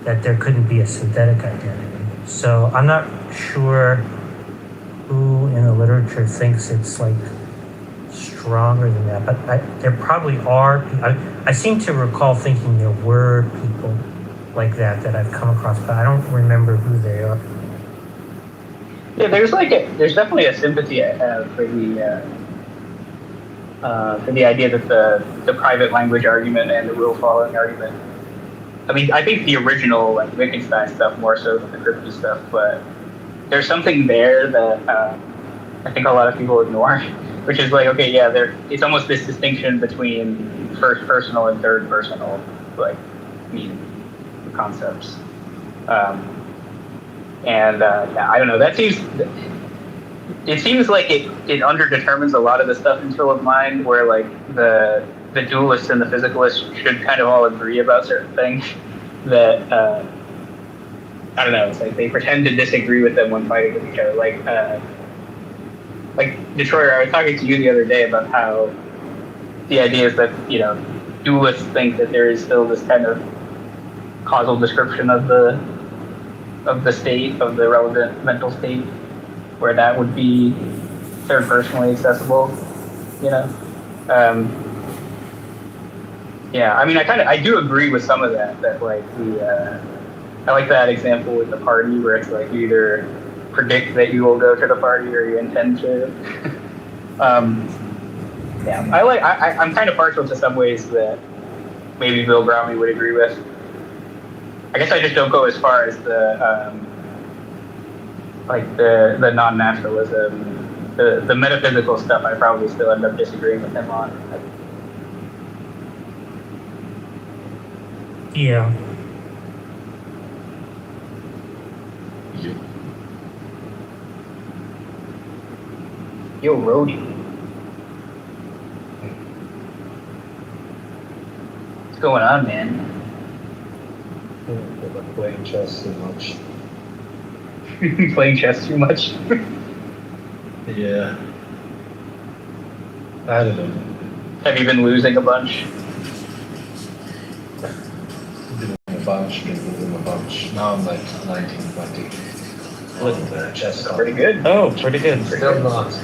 that there couldn't be a synthetic identity. So I'm not sure who in the literature thinks it's like stronger than that, but there probably are. I seem to recall thinking there were people like that I've come across, but I don't remember who they are. Yeah, there's definitely a sympathy for the idea that the private language argument and the rule following argument. I mean, I think the original like Wittgenstein stuff more so than the Kripke stuff, but there's something there that I think a lot of people ignore. Which is like, okay, yeah, it's almost this distinction between first personal and third personal, like, concepts. I don't know, it seems like it underdetermines a lot of the stuff in Philip Mind, where like the dualist and the physicalist should kind of all agree about certain things that, I don't know, it's like they pretend to disagree with them when fighting with each other. Like Detroit, I was talking to you the other day about how the idea is that, dualists think that there is still this kind of causal description of the state, of the relevant mental state, where that would be third personally accessible, Yeah, I mean, I do agree with some of that like I like that example with the party where it's like you either predict that you will go to the party or you intend to. I'm kind of partial to some ways that maybe Bill Gramy would agree with. I guess I just don't go as far as the non-naturalism, the metaphysical stuff. I probably still end up disagreeing with him on. Yeah. Yo, Rody. What's going on, man? I'm playing chess too much. Playing chess too much? Yeah. I don't know. Have you been losing a bunch? Been a bunch. Now I'm like 19, 20. With chess. Pretty good. Oh, pretty good. Still not.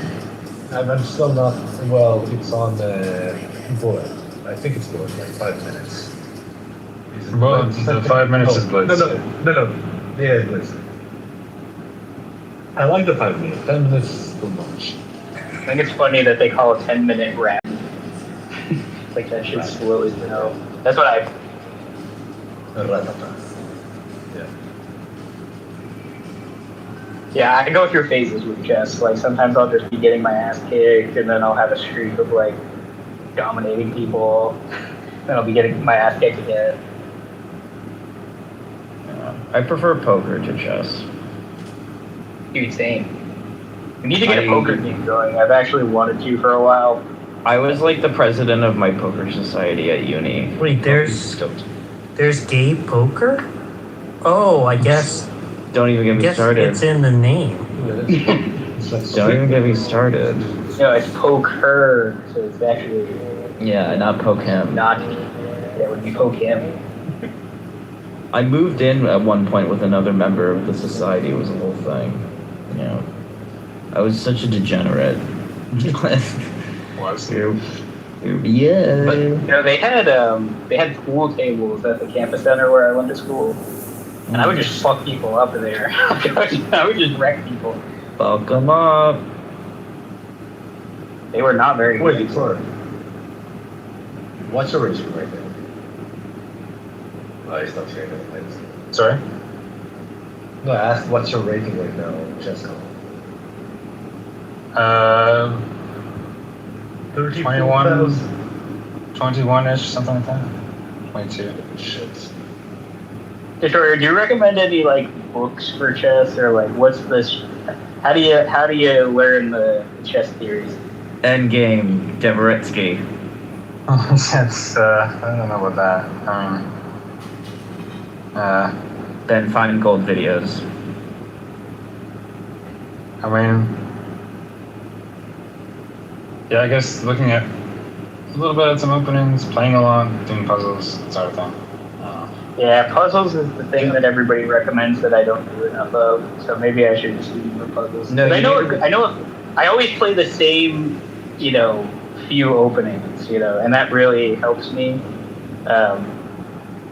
I'm still not. Well, it's on the board. I think it's board like 5 minutes. Well, the 5 minutes is Blitz. No. Yeah, Blitz. I like the 5 minutes. 10 minutes is too much. I think it's funny that they call a 10-minute round. Like that should slow it down. That's what I. Yeah, I go through phases with chess. Like sometimes I'll just be getting my ass kicked, and then I'll have a streak of like dominating people. Then I'll be getting my ass kicked again. I prefer poker to chess. Dude, same. We need to get a poker game going. I've actually wanted to for a while. I was like the president of my poker society at uni. Wait, there's gay poker? Oh, I guess. Don't even get me started. It's in the name. Don't even get me started. No, it's poker, so it's actually Yeah, not poke him. not. That would be poke him. I moved in at one point with another member of the society. It was a whole thing. You know, I was such a degenerate. Was Yeah. But you know, they had pool tables at the campus center where I went to school, and I would just fuck people up there. I would just wreck people. Fuck them up. They were not very Wait, good. sorry. What's your rating right now? I stopped hearing that. Sorry? No, I asked what's your rating right now on Chesscom? 21-ish, something like that. 22. Shit. Victoria, do you recommend any like books for chess, or like what's this? How do you learn the chess theories? Endgame, Dvoretsky. That's, I don't know about that. Then find gold videos. I mean, yeah, I guess looking at a little bit at some openings, playing along, doing puzzles, that sort of thing. Yeah, puzzles is the thing that everybody recommends that I don't do enough of. So maybe I should just do more puzzles. No, I know. I always play the same, few openings, and that really helps me.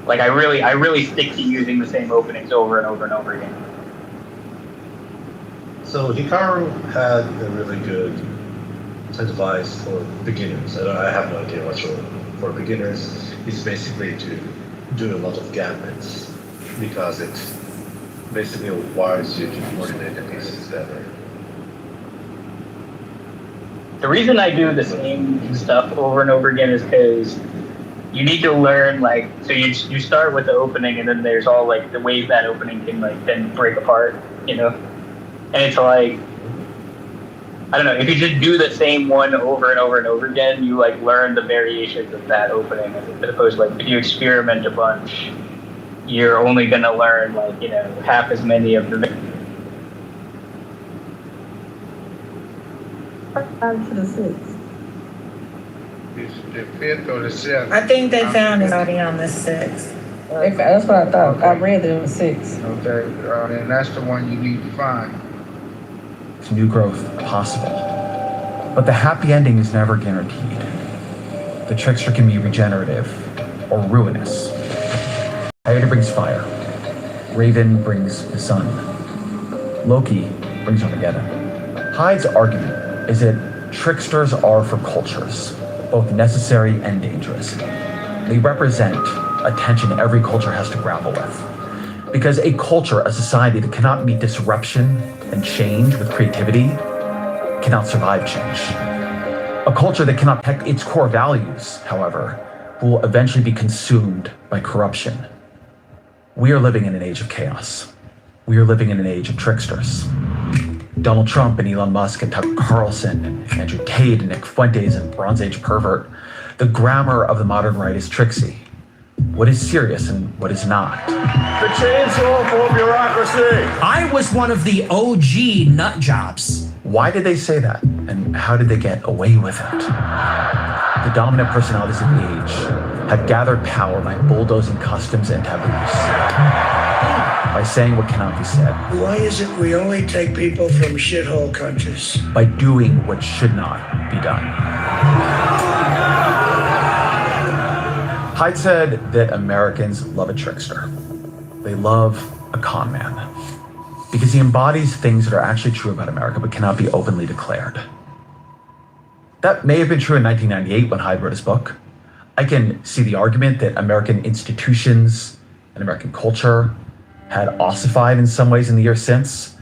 Like I really stick to using the same openings over and over and over again. So Hikaru had a really good advice for beginners. I have no idea what's for beginners. It's basically to do a lot of gambits because it basically requires you to coordinate the pieces better. The reason I do the same stuff over and over again is because you need to learn, so you start with the opening, and then there's all the ways that opening can then break apart, and it's I don't know, if you just do the same one over and over and over again, you learn the variations of that opening, as opposed to if you experiment a bunch, you're only gonna learn half as many of the. 5 to the 6. The 5th or the 7th. I think they found it already on the 6th. That's what I thought. I read it on 6. Okay, and that's the one you need to find. It's new growth possible. But the happy ending is never guaranteed. The trickster can be regenerative or ruinous. Hydra brings fire. Raven brings the sun. Loki brings Armageddon. Hyde's argument is that tricksters are for cultures, both necessary and dangerous. They represent a tension every culture has to grapple with. Because a culture, a society that cannot meet disruption and change with creativity, cannot survive change. A culture that cannot protect its core values, however, will eventually be consumed by corruption. We are living in an age of chaos. We are living in an age of tricksters. Donald Trump and Elon Musk and Tucker Carlson and Andrew Tate and Nick Fuentes and Bronze Age pervert. The grammar of the modern right is tricksy. What is serious and what is not? The chainsaw for bureaucracy. I was one of the OG nut jobs. Why did they say that? And how did they get away with it? The dominant personalities of the age have gathered power by bulldozing customs and taboos. By saying what cannot be said. Why is it we only take people from shithole countries? By doing what should not be done. Hyde said that Americans love a trickster. They love a con man. Because he embodies things that are actually true about America but cannot be openly declared. That may have been true in 1998 when Hyde wrote his book. I can see the argument that American institutions and American culture had ossified in some ways in the years since,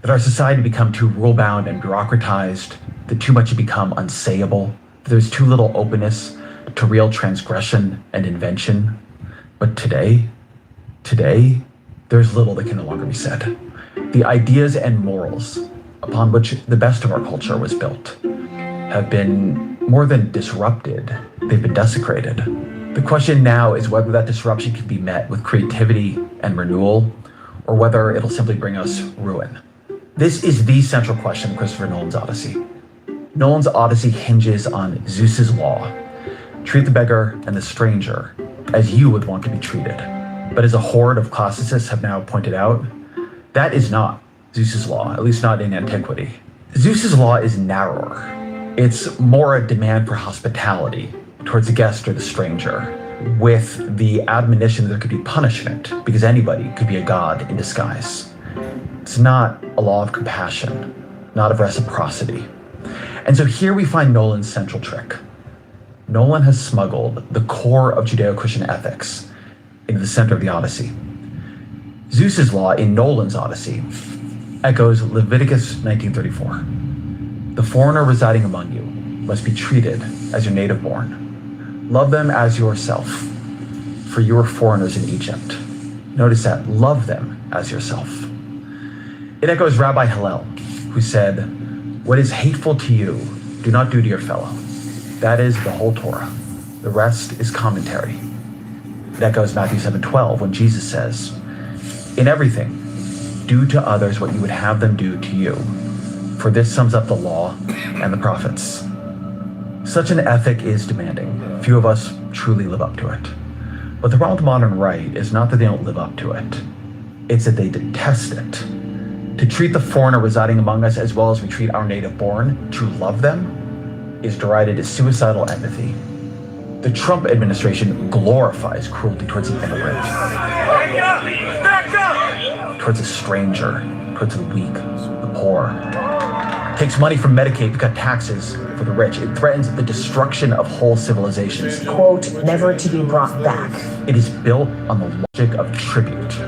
that our society become too rule-bound and bureaucratized, that too much had become unsayable, that there's too little openness to real transgression and invention. But today, there's little that can no longer be said. The ideas and morals upon which the best of our culture was built, have been more than disrupted, they've been desecrated. The question now is whether that disruption can be met with creativity and renewal, or whether it'll simply bring us ruin. This is the central question of Christopher Nolan's Odyssey. Nolan's Odyssey hinges on Zeus's law. Treat the beggar and the stranger as you would want to be treated. But as a horde of classicists have now pointed out, that is not Zeus's law, at least not in antiquity. Zeus's law is narrower. It's more a demand for hospitality towards the guest or the stranger, with the admonition that there could be punishment because anybody could be a god in disguise. It's not a law of compassion, not of reciprocity. And so here we find Nolan's central trick. Nolan has smuggled the core of Judeo-Christian ethics into the center of the Odyssey. Zeus's law in Nolan's Odyssey echoes Leviticus 19:34. The foreigner residing among you must be treated as your native born. Love them as yourself, for you are foreigners in Egypt. Notice that, love them as yourself. It echoes Rabbi Hillel, who said, what is hateful to you, do not do to your fellow. That is the whole Torah. The rest is commentary. It echoes Matthew 7:12 when Jesus says, in everything, do to others what you would have them do to you. For this sums up the law and the prophets. Such an ethic is demanding. Few of us truly live up to it. But the problem with the modern right is not that they don't live up to it. It's that they detest it. To treat the foreigner residing among us as well as we treat our native born, to love them, is derided as suicidal empathy. The Trump administration glorifies cruelty towards the immigrant, towards a stranger, towards the weak, the poor. It takes money from Medicaid to cut taxes for the rich. It threatens the destruction of whole civilizations. Quote, never to be brought back. It is built on the logic of tribute,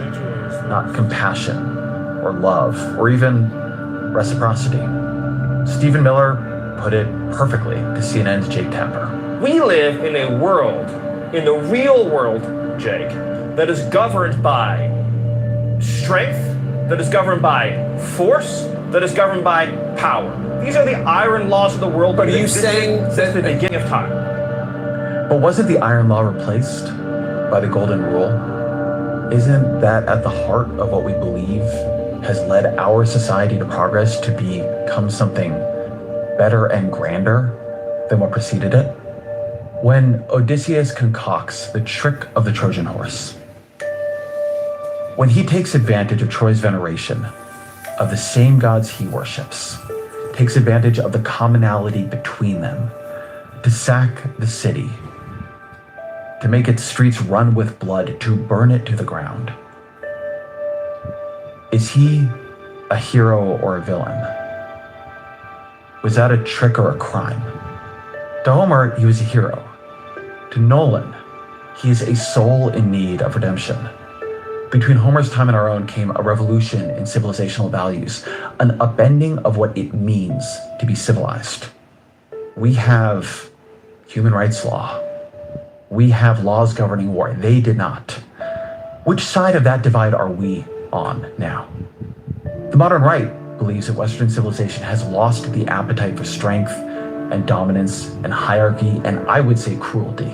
not compassion or love or even reciprocity. Stephen Miller put it perfectly to CNN's Jake Tapper. We live in a world, in the real world, Jake, that is governed by strength, that is governed by force, that is governed by power. These are the iron laws of the world. But are you saying since the beginning of time? But wasn't the iron law replaced by the golden rule? Isn't that at the heart of what we believe has led our society to progress to become something better and grander than what preceded it? When Odysseus concocts the trick of the Trojan horse, when he takes advantage of Troy's veneration of the same gods he worships, takes advantage of the commonality between them to sack the city, to make its streets run with blood, to burn it to the ground, is he a hero or a villain? Was that a trick or a crime? To Homer, he was a hero. To Nolan, he is a soul in need of redemption. Between Homer's time and our own came a revolution in civilizational values, an upending of what it means to be civilized. We have human rights law. We have laws governing war. They did not. Which side of that divide are we on now? The modern right believes that Western civilization has lost the appetite for strength and dominance and hierarchy, and I would say cruelty,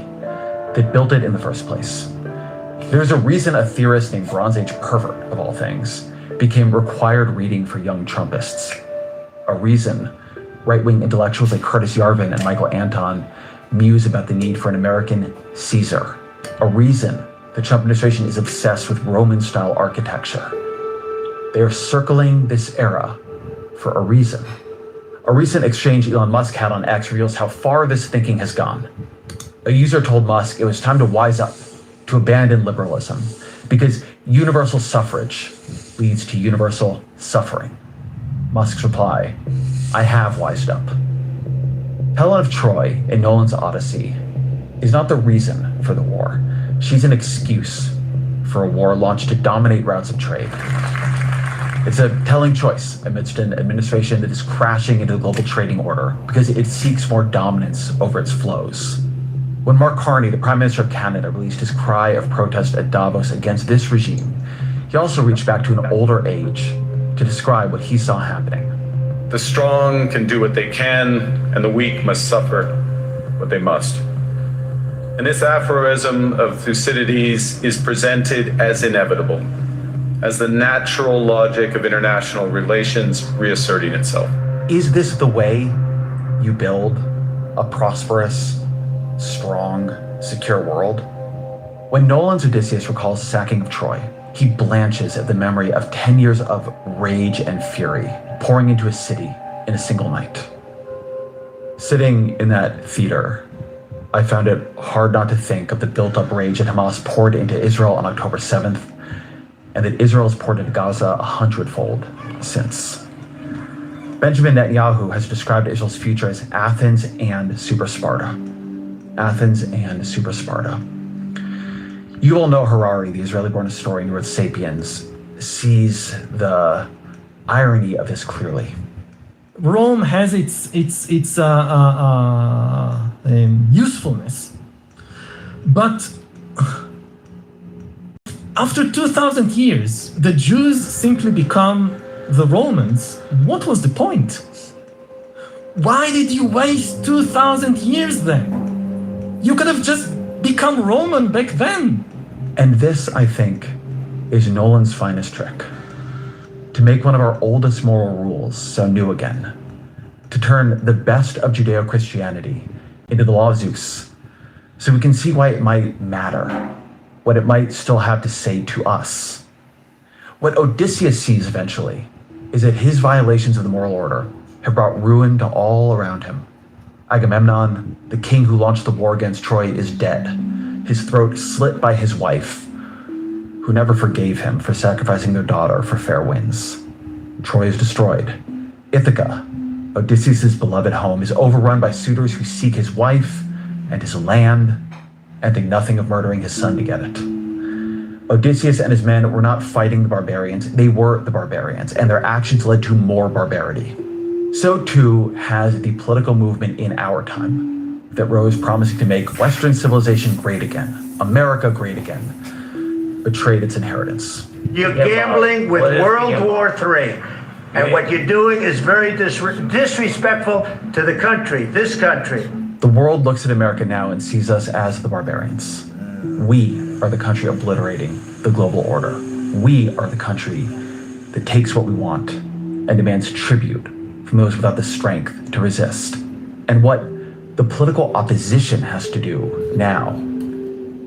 that built it in the first place. There's a reason a theorist named Bronze Age Pervert, of all things, became required reading for young Trumpists. A reason right-wing intellectuals like Curtis Yarvin and Michael Anton muse about the need for an American Caesar. A reason the Trump administration is obsessed with Roman-style architecture. They are circling this era for a reason. A recent exchange Elon Musk had on X reveals how far this thinking has gone. A user told Musk it was time to wise up, to abandon liberalism, because universal suffrage leads to universal suffering. Musk's reply, I have wised up. Helen of Troy in Nolan's Odyssey is not the reason for the war. She's an excuse for a war launched to dominate routes of trade. It's a telling choice amidst an administration that is crashing into the global trading order because it seeks more dominance over its flows. When Mark Carney, the Prime Minister of Canada, released his cry of protest at Davos against this regime, he also reached back to an older age to describe what he saw happening. The strong can do what they can, and the weak must suffer what they must. And this aphorism of Thucydides is presented as inevitable, as the natural logic of international relations reasserting itself. Is this the way you build a prosperous, strong, secure world? When Nolan's Odysseus recalls the sacking of Troy, he blanches at the memory of 10 years of rage and fury pouring into a city in a single night. Sitting in that theater, I found it hard not to think of the built-up rage that Hamas poured into Israel on October 7th, and that Israel has poured into Gaza 100-fold since. Benjamin Netanyahu has described Israel's future as Athens and Super Sparta. Athens and Super Sparta. Yuval Noah Harari, the Israeli-born historian who wrote *Sapiens*, sees the irony of this clearly. Rome has its usefulness, but after 2,000 years, the Jews simply become the Romans. What was the point? Why did you waste 2,000 years then? You could have just become Roman back then. And this, I think, is Nolan's finest trick. To make one of our oldest moral rules sound new again. To turn the best of Judeo-Christianity into the law of Zeus, so we can see why it might matter, what it might still have to say to us. What Odysseus sees eventually is that his violations of the moral order have brought ruin to all around him. Agamemnon, the king who launched the war against Troy, is dead, his throat slit by his wife, who never forgave him for sacrificing their daughter for fair winds. Troy is destroyed. Ithaca, Odysseus' beloved home, is overrun by suitors who seek his wife and his land and think nothing of murdering his son to get it. Odysseus and his men were not fighting the barbarians, they were the barbarians, and their actions led to more barbarity. So too has the political movement in our time that rose promising to make Western civilization great again, America great again, betrayed its inheritance. You're gambling with World War III. And what you're doing is very disrespectful to the country, this country. The world looks at America now and sees us as the barbarians. We are the country obliterating the global order. We are the country that takes what we want and demands tribute from those without the strength to resist. And what the political opposition has to do now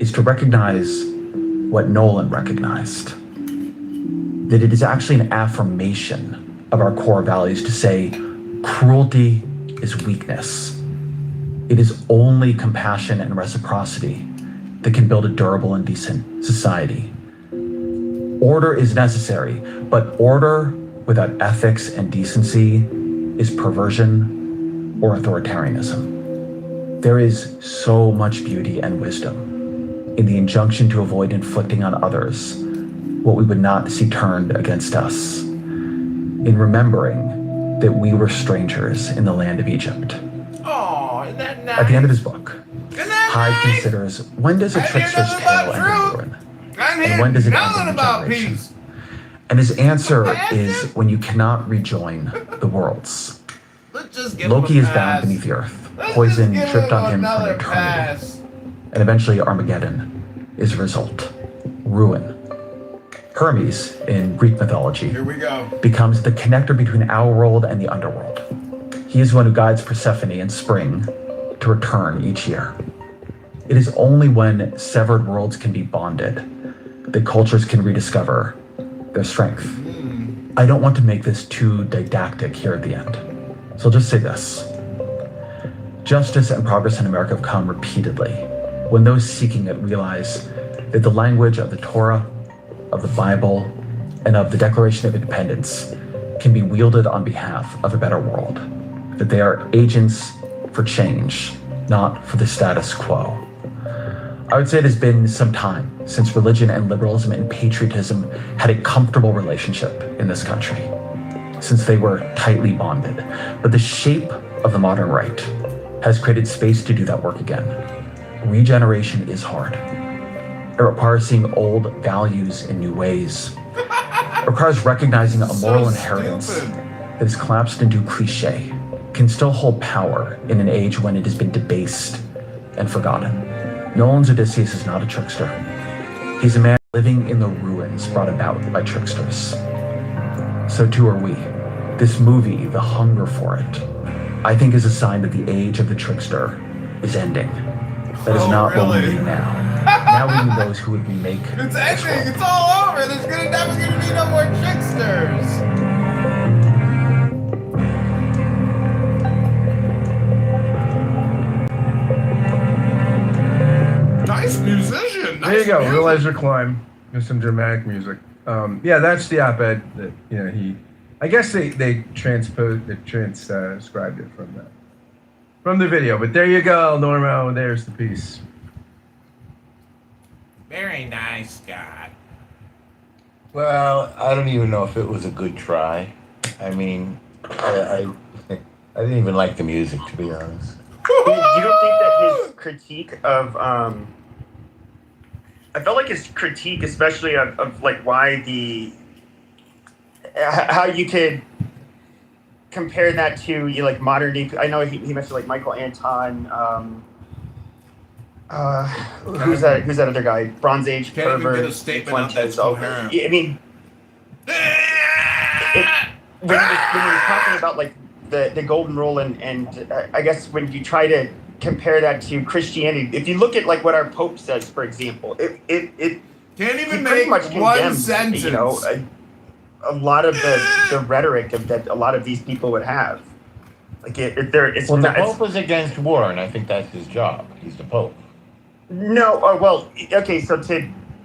is to recognize what Nolan recognized. That it is actually an affirmation of our core values to say cruelty is weakness. It is only compassion and reciprocity that can build a durable and decent society. Order is necessary, but order without ethics and decency is perversion or authoritarianism. There is so much beauty and wisdom in the injunction to avoid inflicting on others what we would not see turned against us, in remembering that we were strangers in the land of Egypt. Oh, isn't that nice? At the end of his book, Hyde considers, when does a trickster's tale end in ruin? And when does it end in regeneration? And his answer is when you cannot rejoin the worlds. Loki is bound beneath the earth, poison dripped on him for eternity. And eventually Armageddon is the result. Ruin. Hermes, in Greek mythology, becomes the connector between our world and the underworld. He is the one who guides Persephone in spring to return each year. It is only when severed worlds can be bonded that cultures can rediscover their strength. I don't want to make this too didactic here at the end, so I'll just say this. Justice and progress in America have come repeatedly when those seeking it realize that the language of the Torah, of the Bible, and of the Declaration of Independence can be wielded on behalf of a better world, that they are agents for change, not for the status quo. I would say it has been some time since religion and liberalism and patriotism had a comfortable relationship in this country, since they were tightly bonded. But the shape of the modern right has created space to do that work again. Regeneration is hard. It requires seeing old values in new ways. It requires recognizing a moral inheritance that has collapsed into cliche can still hold power in an age when it has been debased and forgotten. Nolan's Odysseus is not a trickster. He's a man living in the ruins brought about by tricksters. So too are we. This movie, the hunger for it, I think is a sign that the age of the trickster is ending. That is not what we need now. Now we need those who would remake It's ending. It's all over. There's never gonna be no more tricksters. Nice musician. There you go. Realize your climb. There's some dramatic music. Yeah, that's the op-ed that he. I guess they transcribed it from the video. But there you go, Normo. There's the piece. Very nice guy. Well, I don't even know if it was a good try. I mean, I didn't even like the music, to be honest. You don't think that his critique of I felt like his critique, especially of like why how you could compare that to like modern day. I know he mentioned like Michael Anton. Who's that other guy? Bronze Age Can't even pervert. get a statement out that's coherent. I mean, when you're talking about like the golden rule and I guess when you try to compare that to Christianity, if you look at like what our Pope says, for example, it can't even pretty make much one condemns, sentence. A lot of the rhetoric that a lot of these people would have. Like it's Well, the not, Pope was against war, and I think that's his job. He's the Pope. No, well, okay, so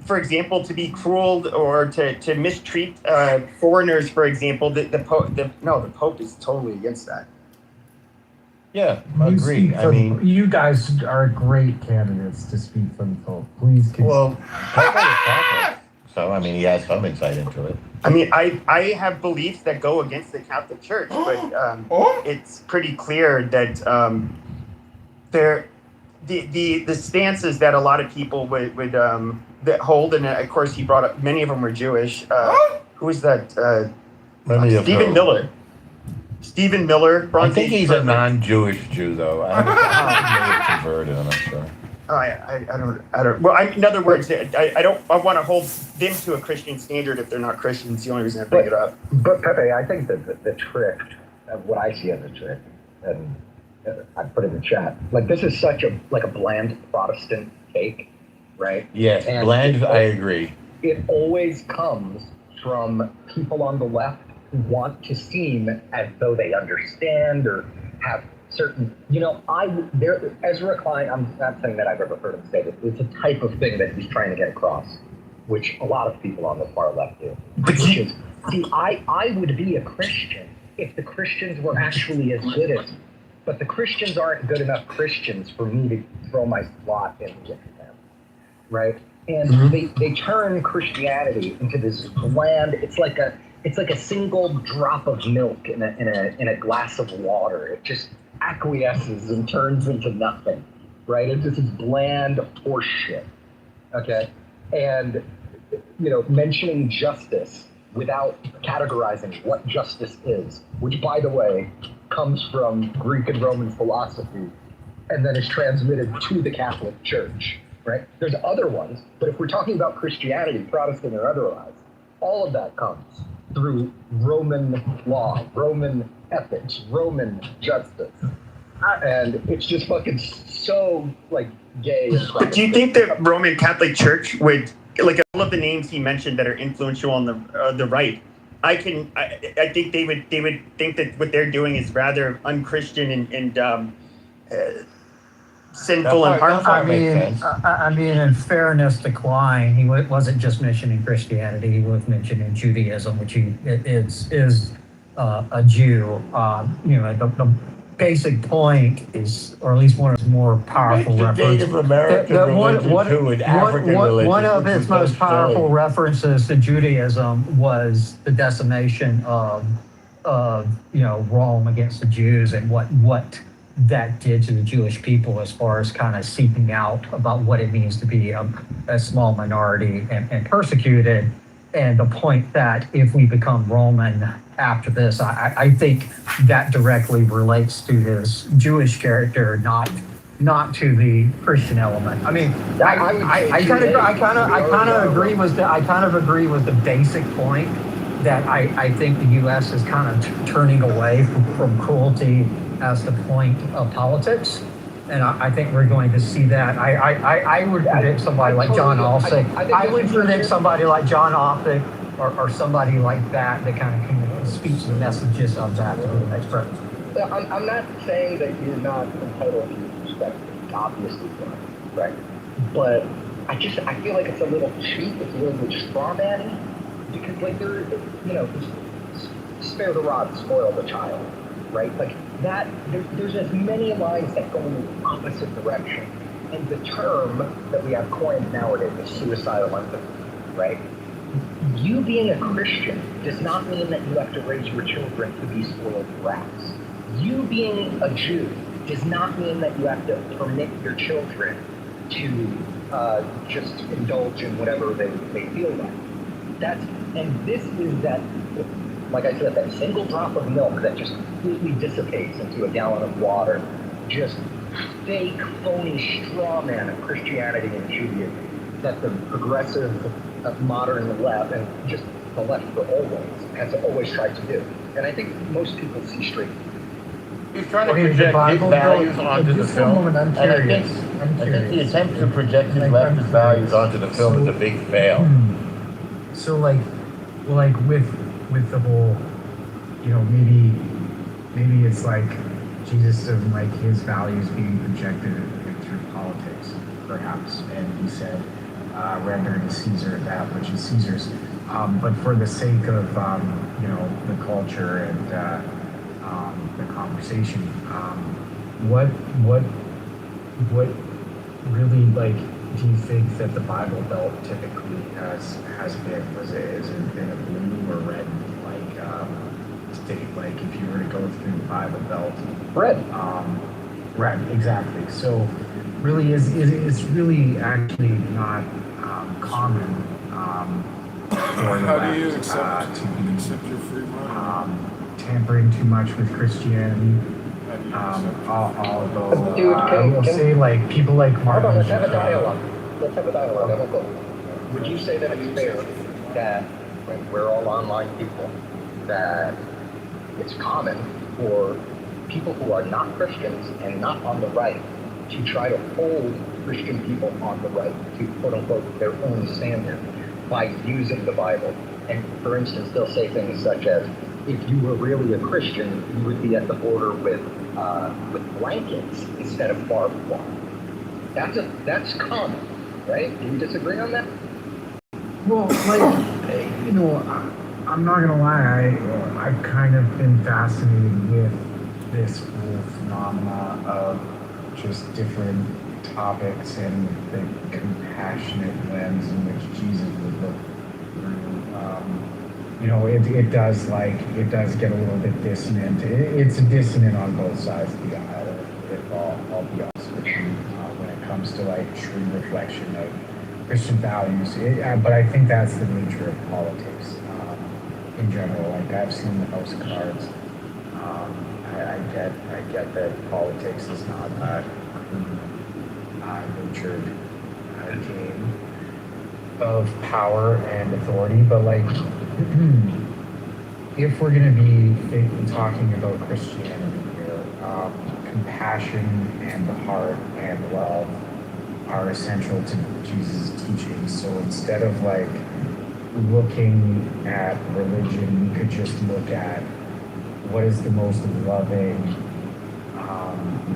for example, to be cruel or to mistreat foreigners, for example, the Pope is totally against that. Yeah, I agree. I mean, you guys are great candidates to speak for the Pope. Please continue. Well, Pope is Catholic, so I mean, he has some insight into it. I mean, I have beliefs that go against the Catholic Church, but it's pretty clear that the stances that a lot of people would that hold, and of course he brought up many of them were Jewish. Who is that? Stephen Miller. Stephen Miller. I think he's a non-Jewish Jew, though. I may have converted. I'm not sure. I don't. Well, in other words, I want to hold them to a Christian standard if they're not Christians. The only reason I bring it up. But Pepe, I think that the trick, what I see as a trick, and I put it in the chat, like this is such a bland Protestant take, right? Yes, and bland. I agree. It always comes from people on the left who want to seem as though they understand or have certain, Ezra Klein, I'm not saying that I've ever heard him say this, it's a type of thing that he's trying to get across, which a lot of people on the far left do. Which is, see, I would be a Christian if the Christians were actually as good as me, but the Christians aren't good enough Christians for me to throw my slot in with them, right? And they turn Christianity into this bland, it's like a single drop of milk in a glass of water. It just acquiesces and turns into nothing, right? It's just this bland horse shit, okay? And, mentioning justice without categorizing what justice is, which, by the way, comes from Greek and Roman philosophy and then is transmitted to the Catholic Church, right? There's other ones, but if we're talking about Christianity, Protestant or otherwise, all of that comes through Roman law, Roman ethics, Roman justice. And it's just fucking so, gay. But do you think the Roman Catholic Church would, all of the names he mentioned that are influential on the right, I think they would think that what they're doing is rather unchristian and sinful and harmful. I mean, in fairness to Klein, he wasn't just mentioning Christianity; he was mentioning Judaism, which is a Jew. The basic point is, or at least one of his more powerful references. Native American religion too, and African religion. One of his most powerful references to Judaism was the decimation of Rome against the Jews and what that did to the Jewish people as far as kind of seeping out about what it means to be a small minority and persecuted. and the point that if we become Roman after this, I think that directly relates to his Jewish character, not to the Christian element. I mean, I kind of agree with the basic point that I think the U.S. is kind of turning away from cruelty as the point of politics. And I think we're going to see that. I would predict somebody like John Alsik. I would predict somebody like John Alsik or somebody like that kind of speaks the messages of that to be the next president. I'm not saying that you're not entitled to your perspective, obviously, right? But I feel like it's a little cheap, it's a little bit straw manny, because like spare the rod, spoil the child, right? Like that, there's as many lines that go in the opposite direction. And the term that we have coined nowadays is suicidal empathy, right? You being a Christian does not mean that you have to raise your children to be spoiled brats. You being a Jew does not mean that you have to permit your children to just indulge in whatever they feel like. And this is that, like I said, that single drop of milk that just completely dissipates into a gallon of water, just fake, phony straw man of Christianity and Judaism that the progressive, modern left, and just the left for always, has always tried to do. And I think most people see straight. He's trying to project his values onto the film, and I think the attempt to project his leftist values onto the film is a big fail. So like with the whole, maybe it's like Jesus doesn't like his values being projected through politics, perhaps, and he said, render to Caesar that which is Caesar's. But for the sake of the culture and the conversation, what really do you think that the Bible Belt typically has been? Has it been a blue or red state? Like if you were to go through the Bible Belt, red. Red, exactly. So really it's really actually not common for the How do you left accept to be your free will? tampering too much with Christianity. Although I will say, like, people like Martin. Hold on, let's have a dialogue. Would you say that it's fair that when we're all online people, that it's common for people who are not Christians and not on the right to try to hold Christian people on the right to quote unquote their own standard by using the Bible? And for instance, they'll say things such as, if you were really a Christian, you would be at the border with blankets instead of barbed wire. That's common, right? Do you disagree on that? Well, I'm not gonna lie, I've kind of been fascinated with this whole phenomena of just different topics and the compassionate lens in which Jesus would look through. It does get a little bit dissonant. It's dissonant on both sides of the aisle, I'll be honest with you, when it comes to true reflection of Christian values. But I think that's the nature of politics in general. I've seen the House of Cards. I get that politics is not a natured game of power and authority, but if we're going to be talking about Christianity here, compassion and the heart and love are essential to Jesus' teachings. So instead of looking at religion, we could just look at what is the most loving.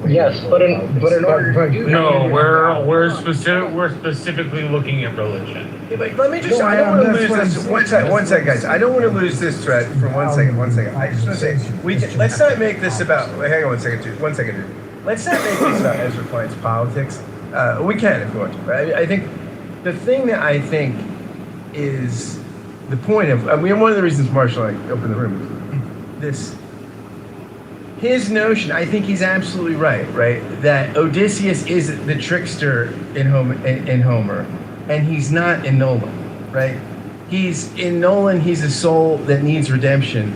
Yes, but in order to do that, no, we're specifically looking at religion. Yeah, but let me just. I don't want to lose this. One second, guys. I don't want to lose this thread for 1 second. 1 second. I just want to say let's not make this about. Hang on 1 second, dude. 1 second, dude. Let's not make this about Ezra Klein's politics. We can if we want to. Right? I think the thing that I think is the point of. One of the reasons Marshall opened the room is this. His notion, I think he's absolutely right, that Odysseus is the trickster in Homer, and he's not Enola, right? he's in Nolan, he's a soul that needs redemption.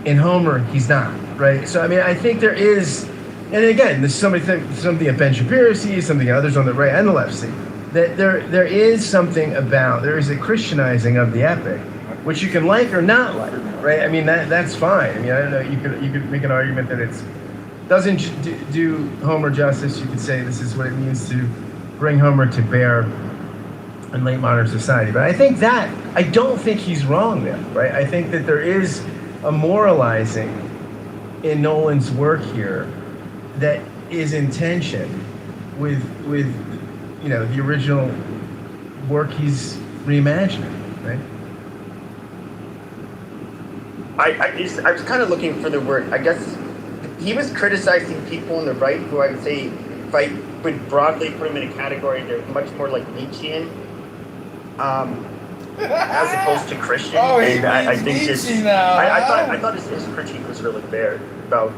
In Homer, he's not, right? So I mean, I think there is, and again, there's something that Ben Shapiro sees, something others on the right and the left see, that there is something about, there is a Christianizing of the epic, which you can like or not like, right? I mean, that's fine. I mean, I don't know, you could make an argument that it's doesn't do Homer justice. You could say this is what it means to bring Homer to bear in late modern society. But I don't think he's wrong there, right? I think that there is a moralizing in Nolan's work here that is in tension with the original work he's reimagining, right? I was kind of looking for the word. I guess he was criticizing people on the right who I would say, if I would broadly put them in a category, they're much more like Nietzschean, as opposed to Christian. Oh, and I think Nietzsche now. I thought his critique was really fair about,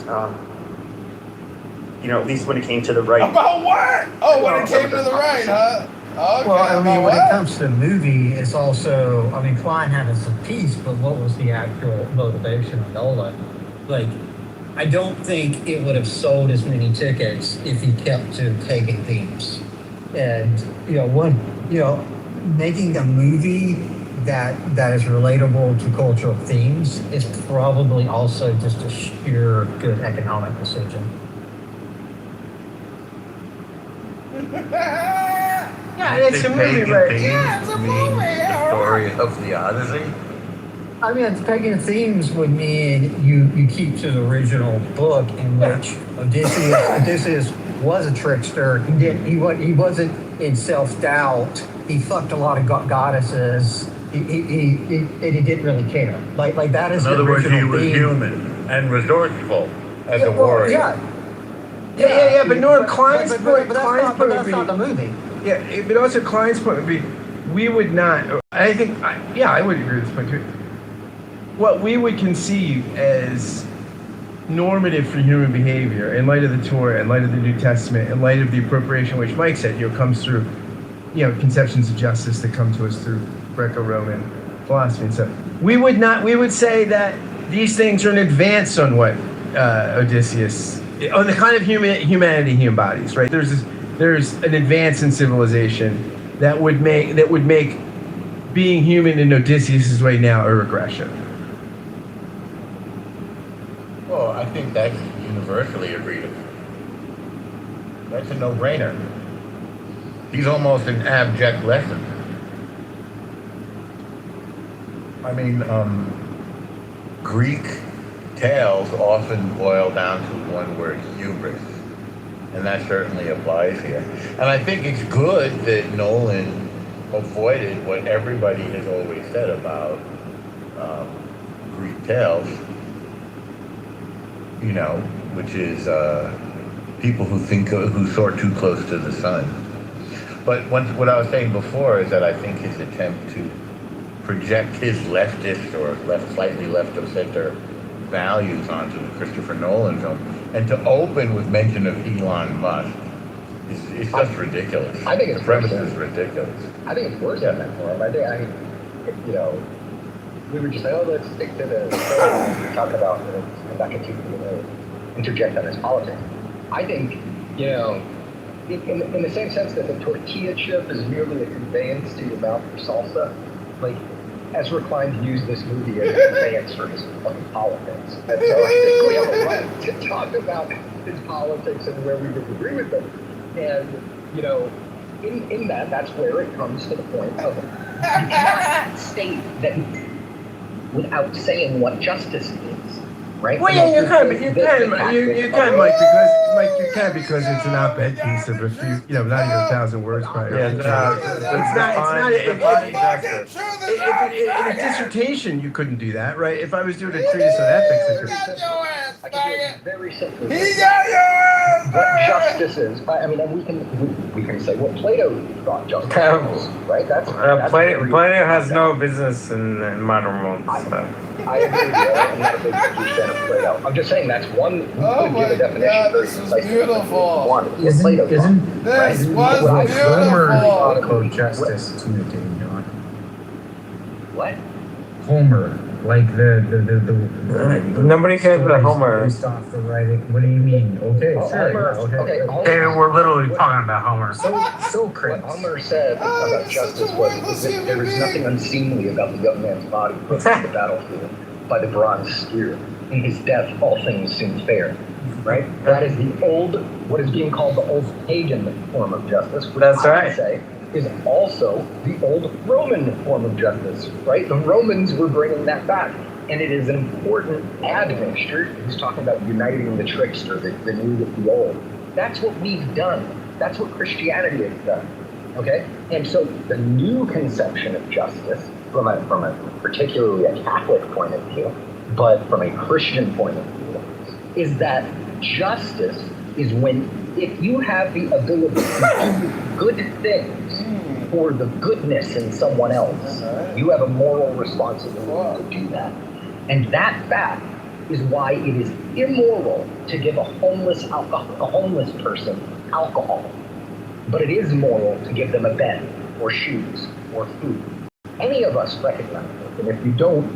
at least when it came to the right. About what? Oh, when it came to the right, huh? Okay, Well, I mean, when what? it comes to the movie, it's also, I mean, Klein had us a piece, but what was the actual motivation of Nolan? Like, I don't think it would have sold as many tickets if he kept to pagan themes. And, making a movie that is relatable to cultural themes is probably also just a sheer good economic decision. Yeah, it's a movie, right? Yeah, it's a movie. The story of the Odyssey. I mean, pagan themes would mean you keep to the original book in which Odysseus was a trickster. He wasn't in self-doubt. He fucked a lot of goddesses. He didn't really care. Like that is. In other the words, he original was theme. human and resourceful as a warrior. Yeah. But Klein's point. But that's not the movie. Yeah, but also Klein's point would be, we would not. I think. I would agree with this point too. What we would conceive as normative for human behavior in light of the Torah, in light of the New Testament, in light of the appropriation, which Mike said, comes through, conceptions of justice that come to us through Greco-Roman philosophy and stuff. We would say that these things are an advance on what Odysseus, on the kind of humanity he embodies, right? There's an advance in civilization that would make being human in Odysseus' way now a regression. Well, I think that's universally agreed upon. That's a no-brainer. He's almost an abject lesson. I mean, Greek tales often boil down to one word, hubris. And that certainly applies here. And I think it's good that Nolan avoided what everybody has always said about Greek tales, which is people who soar too close to the sun. But what I was saying before is that I think his attempt to project his leftist or slightly left of center values onto the Christopher Nolan film, and to open with mention of Elon Musk is just ridiculous. I think it's the premise is ridiculous. I think it's worse than that for him. We were just like, let's stick to the story we're talking about, and not continue to interject on his politics. I think, in the same sense that the tortilla chip is merely a conveyance to your mouth for salsa, like, Ezra Klein used this movie as a conveyance for his fucking politics. And so I think we have a right to talk about his politics and where we disagree with them. And, in that's where it comes to the point of you cannot state that without saying what justice is, right? Well, yeah, you can, Mike, because it's an op-ed piece of a few, not even 1,000 words, probably. Yeah, in a dissertation, you couldn't do that, right? If I was doing a treatise on ethics, I could do it very simply. He got your ass, what justice is. I mean, and we can say what Plato thought justice was, right? That's Plato has no business in modern world. I agree with you. I'm not a big fan of Plato. I'm just saying that's one. Oh my God, this is beautiful. This was beautiful. Homer thought justice to John. What? Homer, like the Nobody cares about Homer. Based off the writing. What do you mean? Okay, sure. Okay. We're literally talking about Homer. So Chris. What Homer said about justice was that there was nothing unseemly about the young man's body put on the battlefield by the bronze spear. In his death, all things seemed fair. Right? That is the old, what is being called the old pagan form of justice. Which That's I would right. say is also the old Roman form of justice. Right? The Romans were bringing that back. And it is an important admixture. He's talking about uniting the trickster, the new with the old. That's what we've done. That's what Christianity has done. Okay? And so the new conception of justice, from a particularly a Catholic point of view, but from a Christian point of view, is that justice is when if you have the ability to do good things for the goodness in someone else, you have a moral responsibility to do that. And that fact is why it is immoral to give a homeless person alcohol. But it is moral to give them a bed or shoes or food. Any of us recognize this. And if you don't,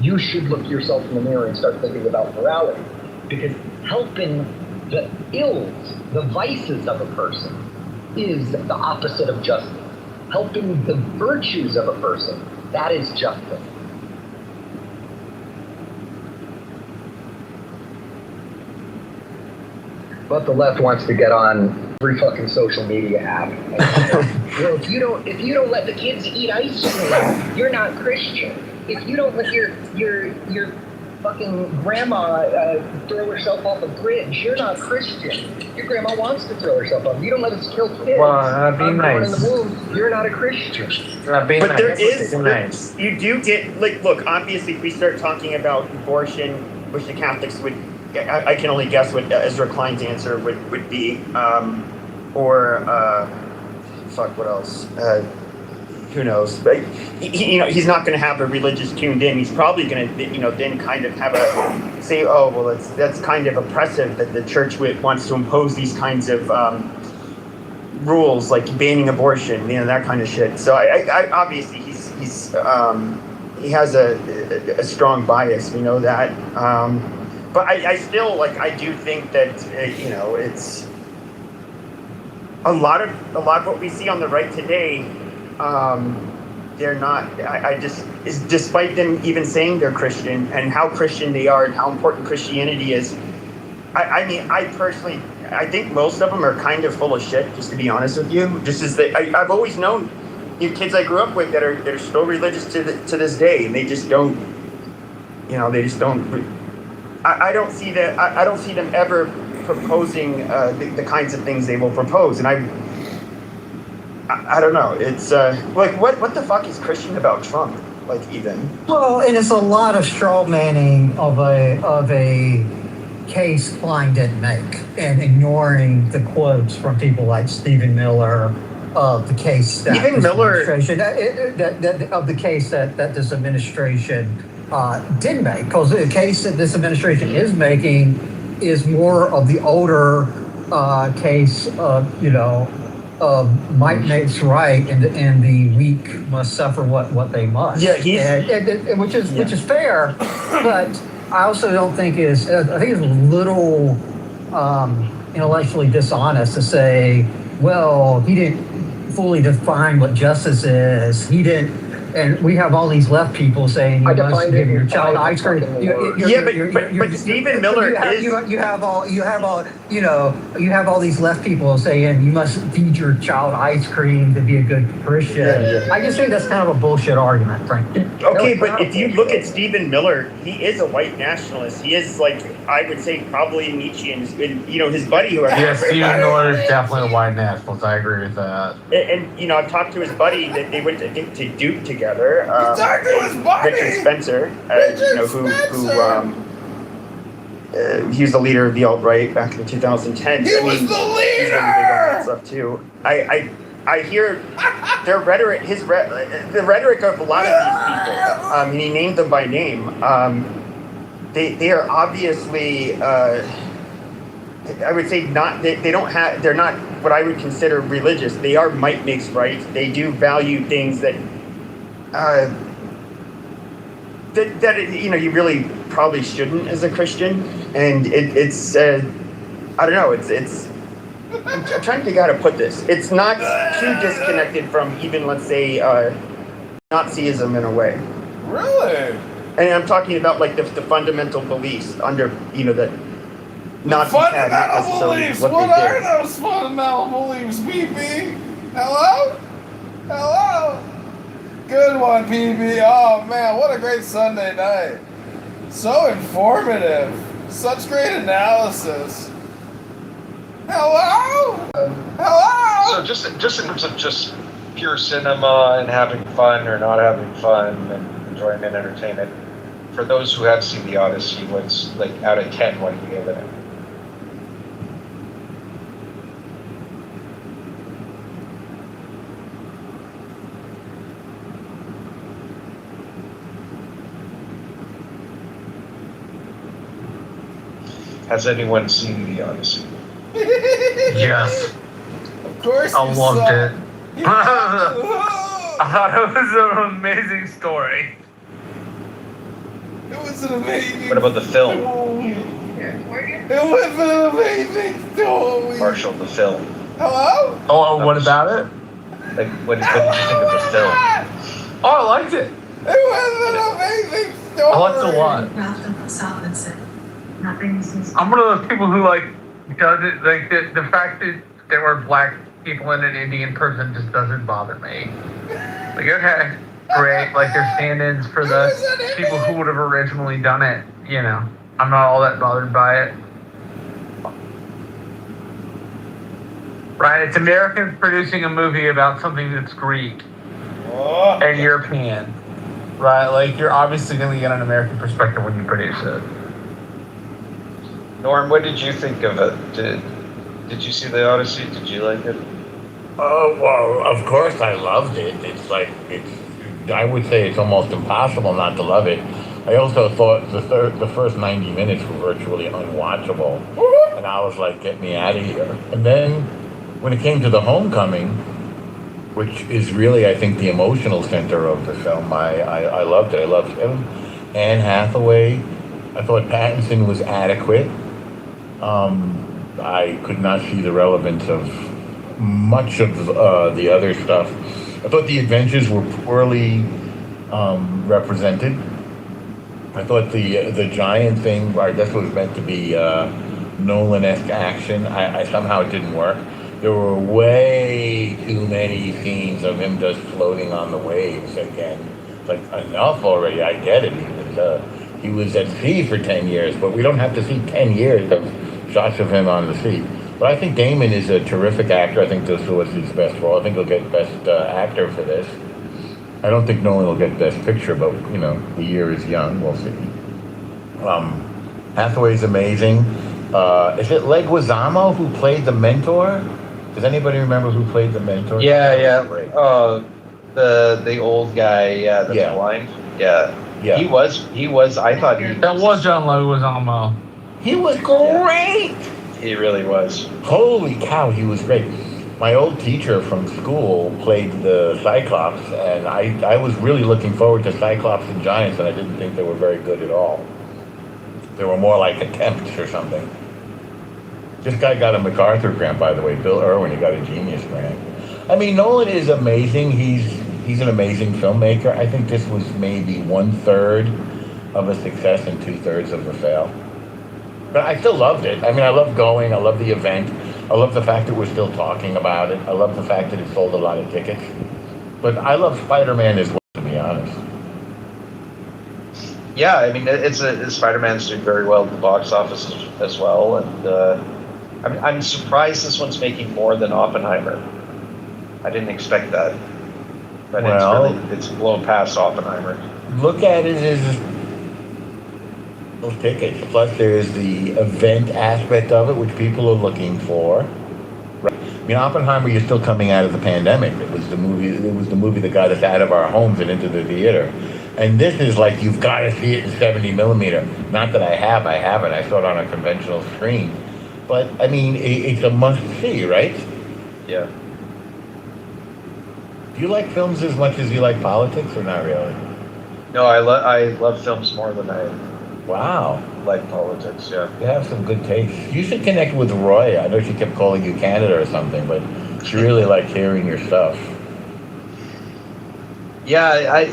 you should look yourself in the mirror and start thinking about morality. Because helping the ills, the vices of a person is the opposite of justice. Helping the virtues of a person, that is justice. But the left wants to get on every fucking social media app. Well, if you don't let the kids eat ice cream, you're not Christian. If you don't let your fucking grandma throw herself off a bridge, you're not Christian. Your grandma wants to throw herself off. You don't let us kill kids. Well, be nice. In the womb, you're not a Christian. But there is, you do get, like, look, obviously if we start talking about abortion, which the Catholics would, I can only guess what Ezra Klein's answer would be, what else? Who knows? But he's not going to have a religious tuned in. He's probably going to, then kind of have a say, oh, well, that's kind of oppressive that the church wants to impose these kinds of rules like banning abortion, that kind of shit. So I obviously he has a strong bias. We know that. But I still, I do think that, it's a lot of what we see on the right today, they're not, despite them even saying they're Christian and how Christian they are and how important Christianity is, I think most of them are kind of full of shit, just to be honest with you. Just as I've always known kids I grew up with that are still religious to this day, and they just don't, I don't see that. I don't see them ever proposing the kinds of things they will propose, and I don't know. It's what the fuck is Christian about Trump? Even. Well, and it's a lot of straw manning of a case Klein didn't make, and ignoring the quotes from people like Stephen Miller of the case that even Miller of the case that this administration did make, because the case that this administration is making is more of the older case of might makes right, and the weak must suffer what they must. Yeah, which is fair, but I also don't think I think it's a little intellectually dishonest to say, well, he didn't fully define what justice is. He didn't. And we have all these left people saying you must give your child ice cream. But Stephen Miller you have all these left people saying you must feed your child ice cream to be a good Christian. Yeah. I just think that's kind of a bullshit argument, frankly. Okay, but if you look at Stephen Miller, he is a white nationalist. He is I would say probably Nietzschean. And his buddy who Stephen Miller is definitely a white nationalist. I agree with that. And I've talked to his buddy that they went to Duke together. Richard Spencer, he's the leader of the alt-right back in 2010. He was the leader! He's really big on that stuff too. I hear their rhetoric, the rhetoric of a lot of these people, and he named them by name. They are obviously, I would say they're not what I would consider religious. They are might makes right. They do value things that that you really probably shouldn't as a Christian, and it's I don't know, it's I'm trying to figure out how to put this. It's not too disconnected from even, let's say, Nazism in a way. Really? And I'm talking about like the fundamental beliefs under that Nazis had, not necessarily Beliefs. what What they are did. those fundamental beliefs, PP? Hello? Hello? Good one, PP. Oh man, what a great Sunday night. So informative. Such great analysis. Hello? Hello? So just in terms of just pure cinema and having fun or not having fun and enjoyment and entertainment, for those who have seen The Odyssey, what's like out of 10, what do you give it? Has anyone seen The Odyssey? Yes. Of course I you loved saw it. I thought it was an amazing story. It was an amazing. What about the film? It was an amazing story. Marshall, the film. Hello? Oh, what about it? Like, what did you think of the film? Oh, I liked it. It was an amazing story. I liked it a lot. I'm one of those people who does it like the fact that there were black people in an Indian prison just doesn't bother me. Like, okay, great. Like, they're stand-ins for the people who would have originally done it. I'm not all that bothered by it. Right? It's Americans producing a movie about something that's Greek and European. Right? Like, you're obviously going to get an American perspective when you produce it. Norm, what did you think of it? Did you see The Odyssey? Did you like it? Oh, well, of course I loved it. I would say it's almost impossible not to love it. I also thought the first 90 minutes were virtually unwatchable. And I was like, get me out of here. And then when it came to the homecoming, which is really, I think, the emotional center of the film, I loved it. I loved him. Anne Hathaway. I thought Pattinson was adequate. I could not see the relevance of much of the other stuff. I thought the adventures were poorly represented. I thought the giant thing, I guess, was meant to be Nolan-esque action. I somehow it didn't work. There were way too many scenes of him just floating on the waves again. Like, enough already. I get it. He was at sea for 10 years, but we don't have to see 10 years of shots of him on the sea. But I think Damon is a terrific actor. I think this was his best role. I think he'll get Best Actor for this. I don't think Nolan will get Best Picture, but, the year is young. We'll see. Hathaway's amazing. Is it Leguizamo who played the mentor? Does anybody remember who played the mentor? Yeah. The old guy, that's blind. Yeah. He was. I thought that was John Leguizamo. He was great. He really was. Holy cow, he was great. My old teacher from school played the Cyclops, and I was really looking forward to Cyclops and Giants, and I didn't think they were very good at all. They were more like attempts or something. This guy got a MacArthur grant, by the way. Bill Irwin, he got a Genius grant. I mean, Nolan is amazing. He's an amazing filmmaker. I think this was maybe 1/3 of a success and 2/3 of a fail. But I still loved it. I mean, I love going. I love the event. I love the fact that we're still talking about it. I love the fact that it sold a lot of tickets. But I love Spider-Man as well, to be honest. Yeah, I mean, Spider-Man's doing very well at the box office as well, and I'm surprised this one's making more than Oppenheimer. I didn't expect that, but it's blown past Oppenheimer. Look at it as those tickets. Plus, there's the event aspect of it, which people are looking for. Right? I mean, Oppenheimer, you're still coming out of the pandemic. It was the movie that got us out of our homes and into the theater. And this is like, you've got to see it in 70 millimeter. Not that I haven't. I saw it on a conventional screen. But, I mean, it's a must-see, right? Yeah. Do you like films as much as you like politics, or not really? No, I love films more than I Wow. like politics. Yeah. You have some good taste. You should connect with Roy. I know she kept calling you Canada or something, but she really liked hearing your stuff. Yeah, I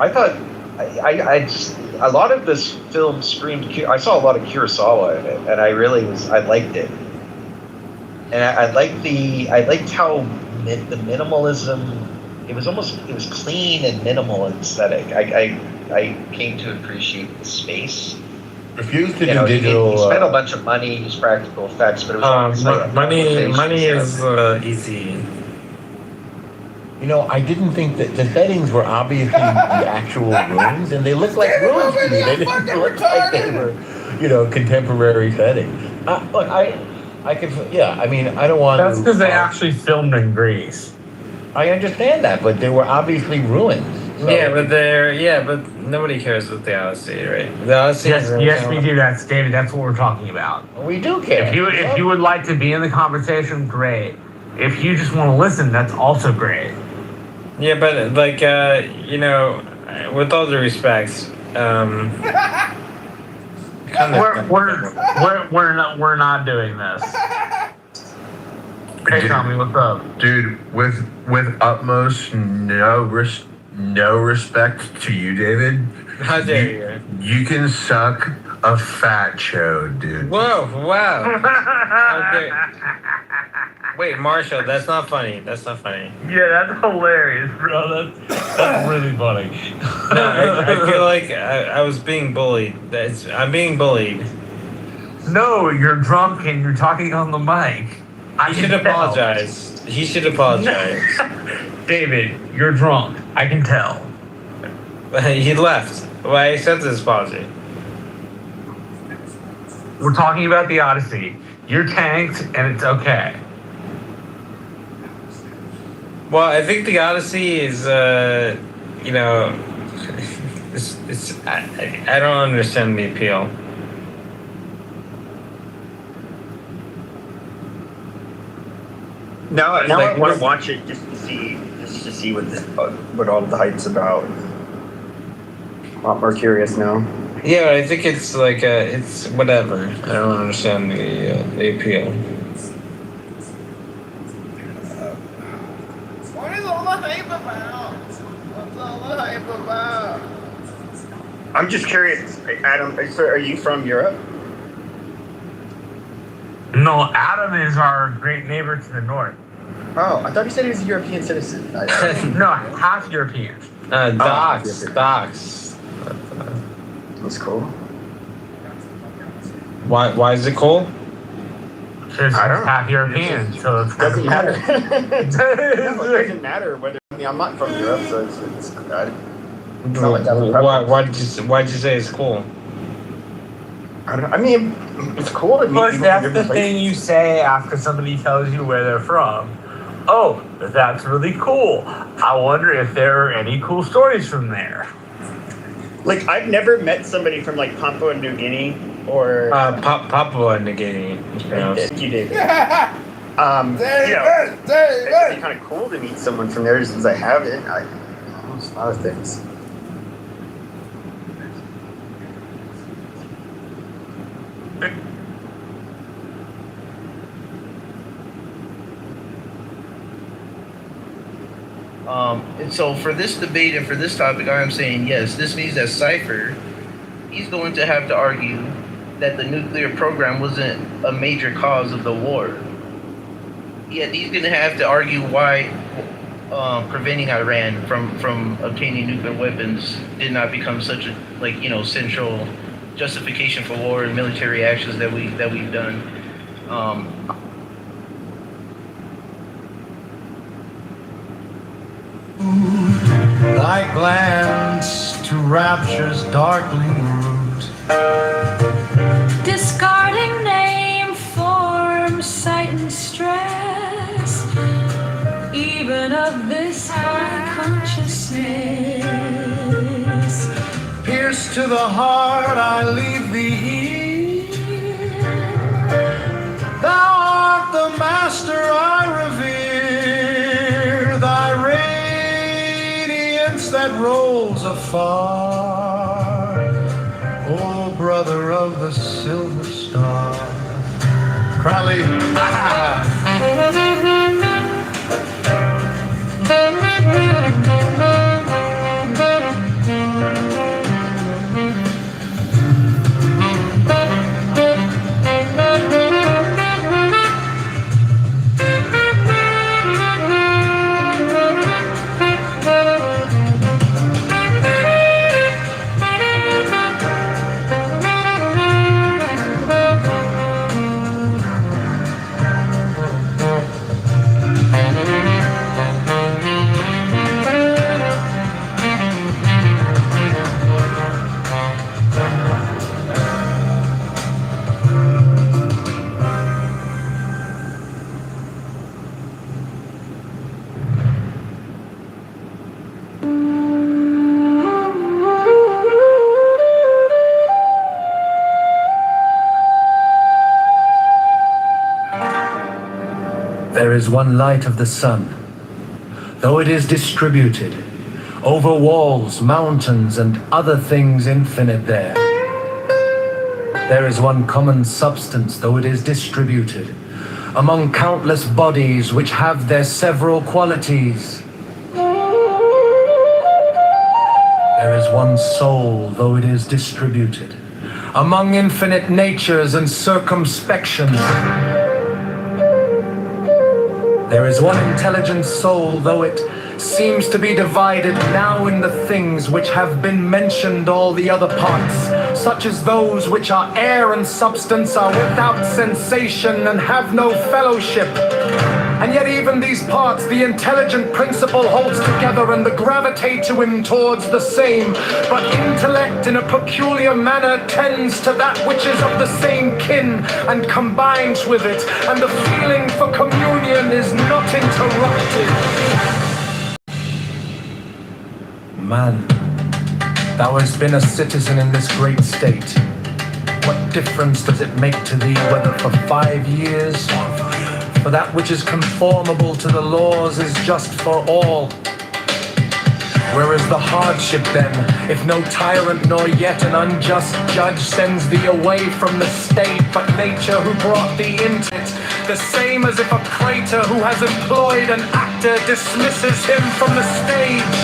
thought I just a lot of this film screamed. I saw a lot of Kurosawa in it, and I liked it, and I liked how the minimalism. It was clean and minimal aesthetic. I came to appreciate the space. Refuse to do digital. He spent a bunch of money, used practical effects, but it was money is easy. You know, I didn't think that the settings were obviously the actual rooms, and they looked like rooms to me. They didn't look like they were, contemporary settings. Look, I could, yeah. I mean, I don't want. That's because they actually filmed in Greece. I understand that, but they were obviously ruins. So. Yeah, but nobody cares about the Odyssey, right? The Odyssey. Yes, we do. That's David. That's what we're talking about. We do care. If you would like to be in the conversation, great. If you just want to listen, that's also great. Yeah, but with all due respect, we're not doing this. Hey, Tommy, what's up, dude? With utmost no respect to you, David. How dare you? You can suck a fat chode, dude. Whoa! Wow. Okay. Wait, Marshall, that's not funny. That's not funny. Yeah, that's hilarious, bro. That's really funny. No, I feel like I was being bullied. I'm being bullied. No, you're drunk and you're talking on the mic. He should apologize. He should apologize. David, you're drunk. I can tell. He left. Well, I accepted his apology. We're talking about the Odyssey. You're tanked, and it's okay. Well, I think the Odyssey is, I don't understand the appeal. Now Like, I want to watch it just to see what all the hype's about. A lot more curious now. Yeah, I think it's like it's whatever. I don't understand the appeal. What is all the hype about? What's all the hype about? I'm just curious, Adam. So are you from Europe? No, Adam is our great neighbor to the north. Oh, I thought he said he was a European citizen. No, half European. Docs. That's cool. Why is it cool? It's half European, so it doesn't matter. It doesn't matter whether I'm not from Europe, so it's not like Why'd you say it's cool? I don't know. I mean, it's cool to meet But people that's from the different thing places. you say after somebody tells you where they're from. Oh, that's really cool. I wonder if there are any cool stories from there. Like, I've never met somebody from like Papua New Guinea or Papua New Guinea. Thank you, David. David. It's kind of cool to meet someone from there since I haven't. A lot of things. And so for this debate and for this topic, I am saying yes. This means that Cypher, he's going to have to argue that the nuclear program wasn't a major cause of the war. Yet he's going to have to argue why preventing Iran from obtaining nuclear weapons did not become such a central justification for war and military actions that we've done. Thy glance to rapture's darkling root. Discarding name, form, sight, and stress, even of this high consciousness. Pierced to the heart, I leave thee here. Thou art the master I revere. Thy radiance voice that rolls afar. Oh, brother of the silver star. Crowley. There is one light of the sun, though it is distributed over walls, mountains, and other things infinite there. There is one common substance, though it is distributed among countless bodies which have their several qualities. There is one soul, though it is distributed among infinite natures and circumspections. There is one intelligent soul, though it seems to be divided now in the things which have been mentioned, all the other parts, such as those which are air and substance, are without sensation and have no fellowship. And yet even these parts the intelligent principle holds together, and the gravitate to him towards the same. But intellect in a peculiar manner tends to that which is of the same kin and combines with it, and the feeling for communion is not interrupted. Man, thou hast been a citizen in this great state. What difference does it make to thee whether for 5 years? For that which is conformable to the laws is just for all. Where is the hardship then, if no tyrant nor yet an unjust judge sends thee away from the state, but nature who brought thee into it? The same as if a praetor who has employed an actor dismisses him from the stage.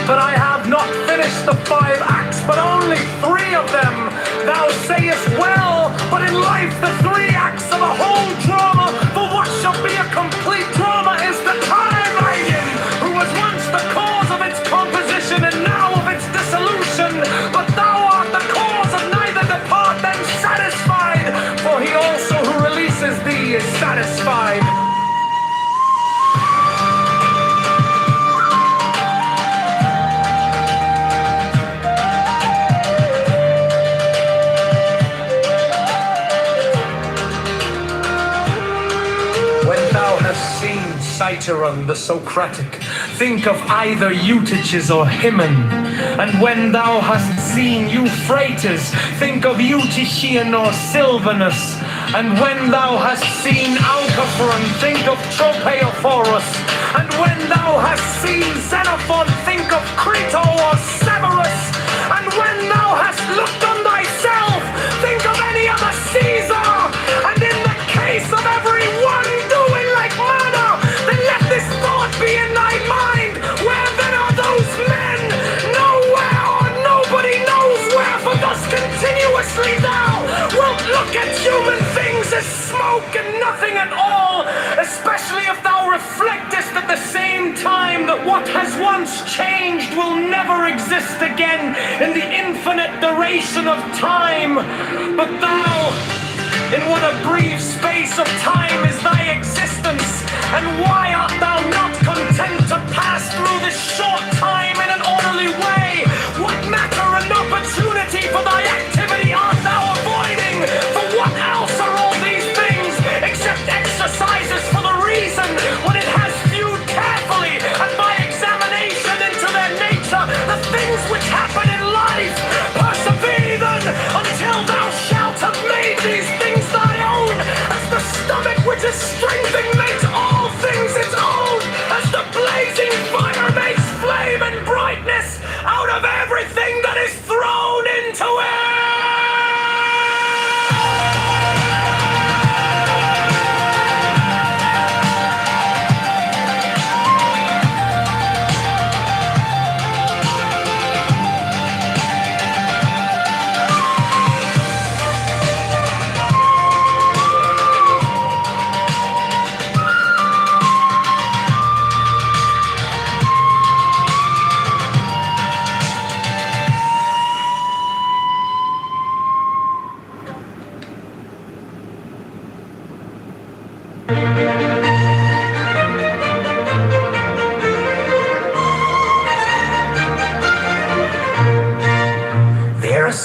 But I have not finished the 5 acts, but only 3 of them. Thou sayest well, but in life the 3 acts of a whole drama, for what shall be a complete drama is the time maiden, who was once the cause of its composition and now of its dissolution. But thou art the cause of neither depart then satisfied, for he also who releases thee is satisfied. Citeron the Socratic, think of either Eutyches or Hymen. And when thou hast seen Euphrates, think of Eutychian or Silvanus. And when thou hast seen Alciphron, think of Tropaeophorus. And when thou hast seen Xenophon, think of Crito or Severus. And when thou hast looked on thyself, think of any other Caesar. And in the case of every one doing like murder, then let this thought be in thy mind. Where then are those men? Nowhere, or nobody knows where, for thus continuously thou wilt look at human things as smoke and nothing at all, especially if thou reflectest at the same time that what has once changed will never exist again in the infinite duration of time. But thou, in what a brief space of time is thy existence, and why art thou not content to pass through this short time in an orderly way? What matter and opportunity for thy activity art thou avoiding? For what else are all these things except exercises for the reason, when it has viewed carefully and by examination into their nature the things which happen in life? Persevere then until thou shalt have made these things thy own, as the stomach which is strengthened makes all things its own, as the blazing fire makes flame and brightness,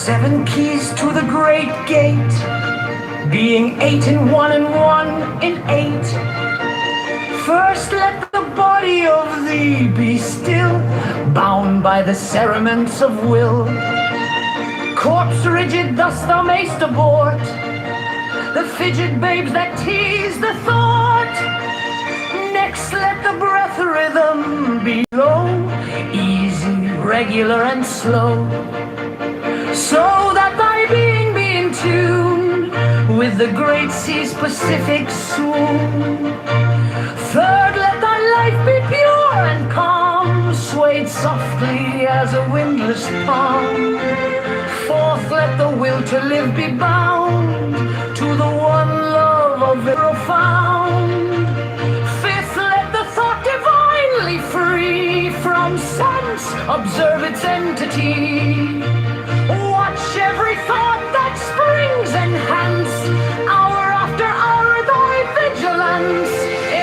7 keys to the great gate, being 8 in 1 and 1 in 8. First let the body of thee be still, bound by the cerements of will. Corpse rigid thus thou mayst abort the fidget babes that tease the thought. Next let the breath rhythm be low, easy, regular and slow, so that thy being be in tune with the great sea's Pacific swoon. Third, let thy life be pure and calm, swayed softly as a windless palm. Fourth, let the will to live be bound to the one love of the profound. Fifth, let the thought divinely free from sense observe its entity. Watch every thought that springs, enhance hour after hour thy vigilance.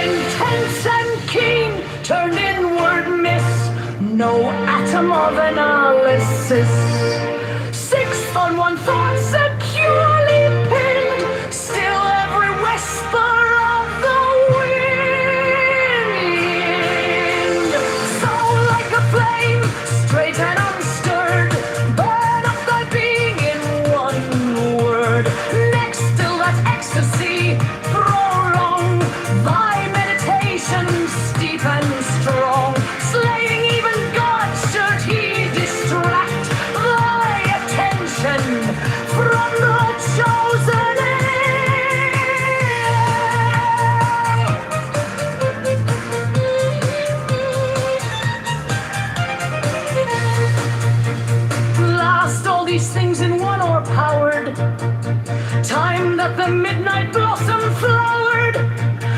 Intense and keen, turn inward, miss no atom of analysis. Sixth, on one thought securely pinned, still every whisper of the wind. So like a flame, straight and unstirred, burn up thy being in one word. Next, till that ecstasy prolong thy meditation steep and strong, slaying even God should he distract thy attention from the chosen last, all these things in one o'erpowered time that the midnight blossom flowered.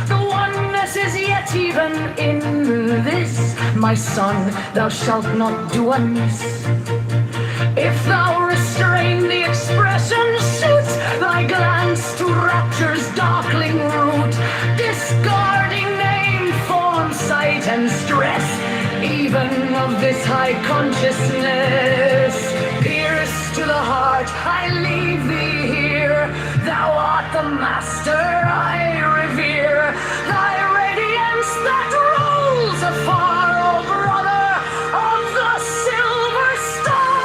The oneness is yet even in this, my son, thou shalt not do amiss. If thou restrain the expression, shoot thy glance to rapture's darkling root, discarding name, form, sight, and stress, even of this high consciousness. Pierce to the heart, I leave thee here. Thou art the master I revere. Thy radiance that rolls afar, O brother of the silver star.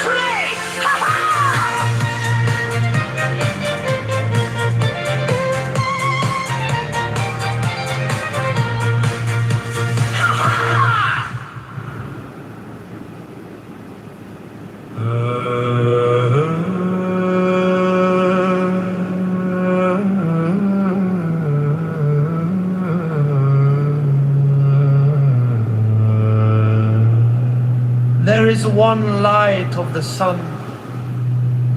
Cray! There is one light of the sun,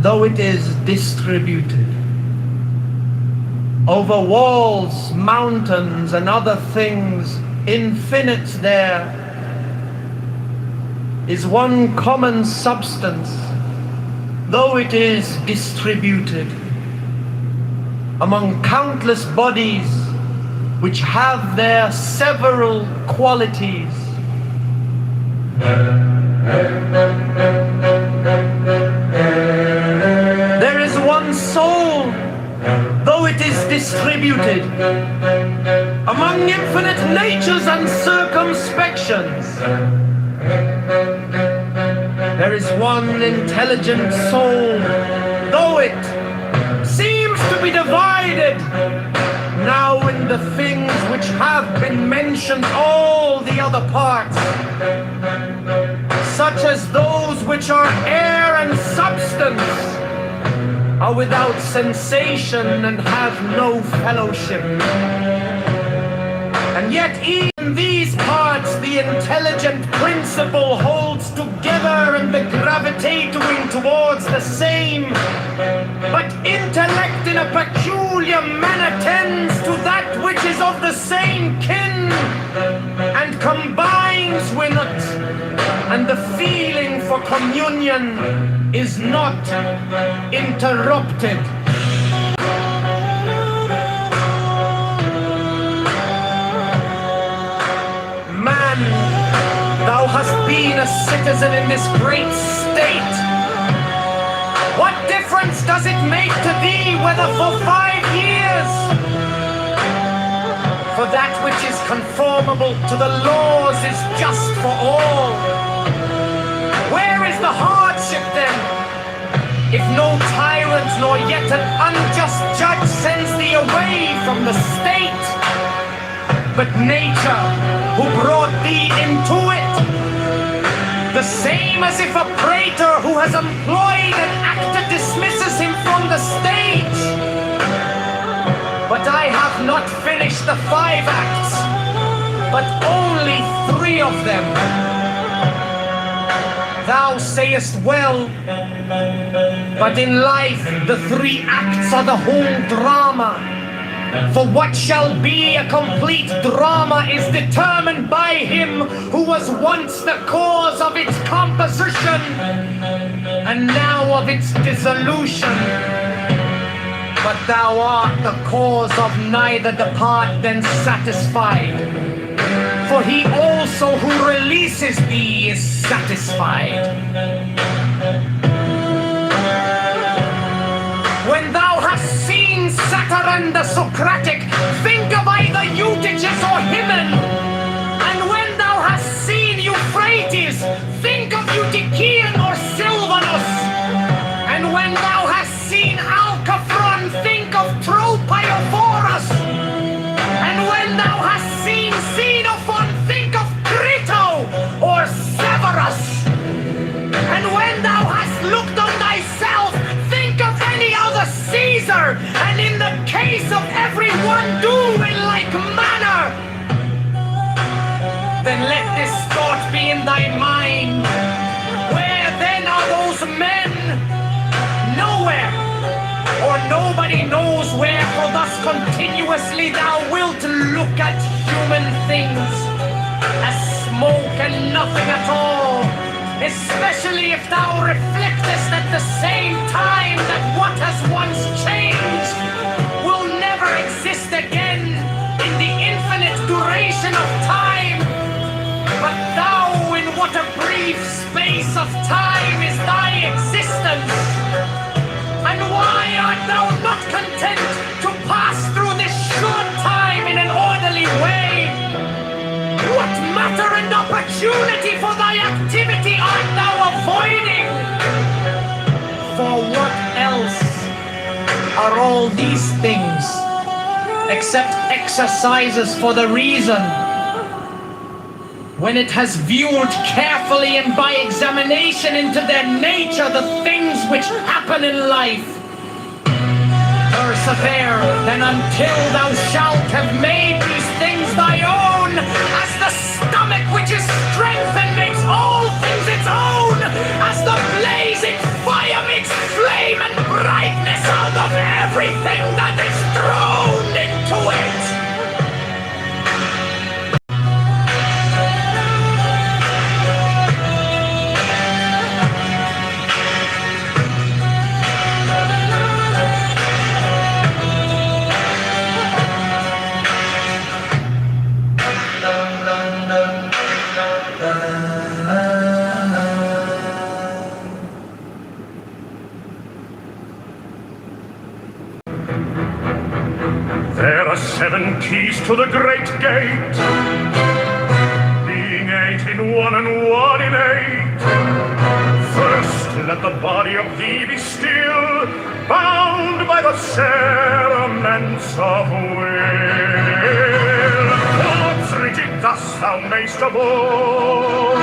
though it is distributed over walls, mountains, and other things infinite. There is one common substance, though it is distributed among countless bodies which have their several qualities. There is one soul, though it is distributed among infinite natures and circumspections. There is one intelligent soul, though it seems to be divided now in the things which have been mentioned, all the other parts, such as those which are air and substance, are without sensation and have no fellowship. And yet even these parts the intelligent principle holds together, and the gravitating towards the same. But intellect in a peculiar manner tends to that which is of the same kin, and combines with it, and the feeling for communion is not interrupted. Man, thou hast been a citizen in this great state? What difference does it make to thee whether for 5 years? For that which is conformable to the laws is just for all. Where is the hardship then? If no tyrant nor yet an unjust judge sends thee away from the state, but nature who brought thee into it, the same as if a praetor who has employed an actor dismisses him from the stage. But I have not finished the 5 acts, but only 3 of them. Thou sayest well, but in life the 3 acts are the whole drama. For what shall be a complete drama is determined by him who was once the cause of its composition, and now of its dissolution. But thou art the cause of neither the part then satisfied. For he also who releases thee is satisfied. When thou hast seen Saturn the Socratic, think of either Eutyches or Hymen. And when thou hast seen Euphrates, think of Eutychian or Silvanus. And when thou hast seen Alcaphron, think of Tropiophorus. And when thou hast seen Xenophon, think of Crito or Severus. And when thou hast looked on thyself, think of any other Caesar, and in the case of everyone do in like manner. Then let this thought be in thy mind. Where then are those men? Nowhere, or nobody knows where, for thus continuously thou wilt look at human things as smoke and nothing at all. Especially if thou reflectest at the same time that what has once changed will never exist again in the infinite duration of time. But thou, in what a brief space of time is thy existence? And why art thou not content to pass through this short time in an orderly way? What matter and opportunity for thy activity art thou avoiding? For what else are all these things except exercises for the reason? When it has viewed carefully and by examination into their nature the things which happen in life. Persevere then until thou shalt have made these things thy own, as the stomach which is strength and makes all things its own, as the blazing fire makes flame and brightness out of everything that is thrown into it. There are 7 keys to the great gate, being 8 in one and 1 in 8. First, let the body of thee be still, bound by the cerements of will. Thoughts rigid thus thou mayst abort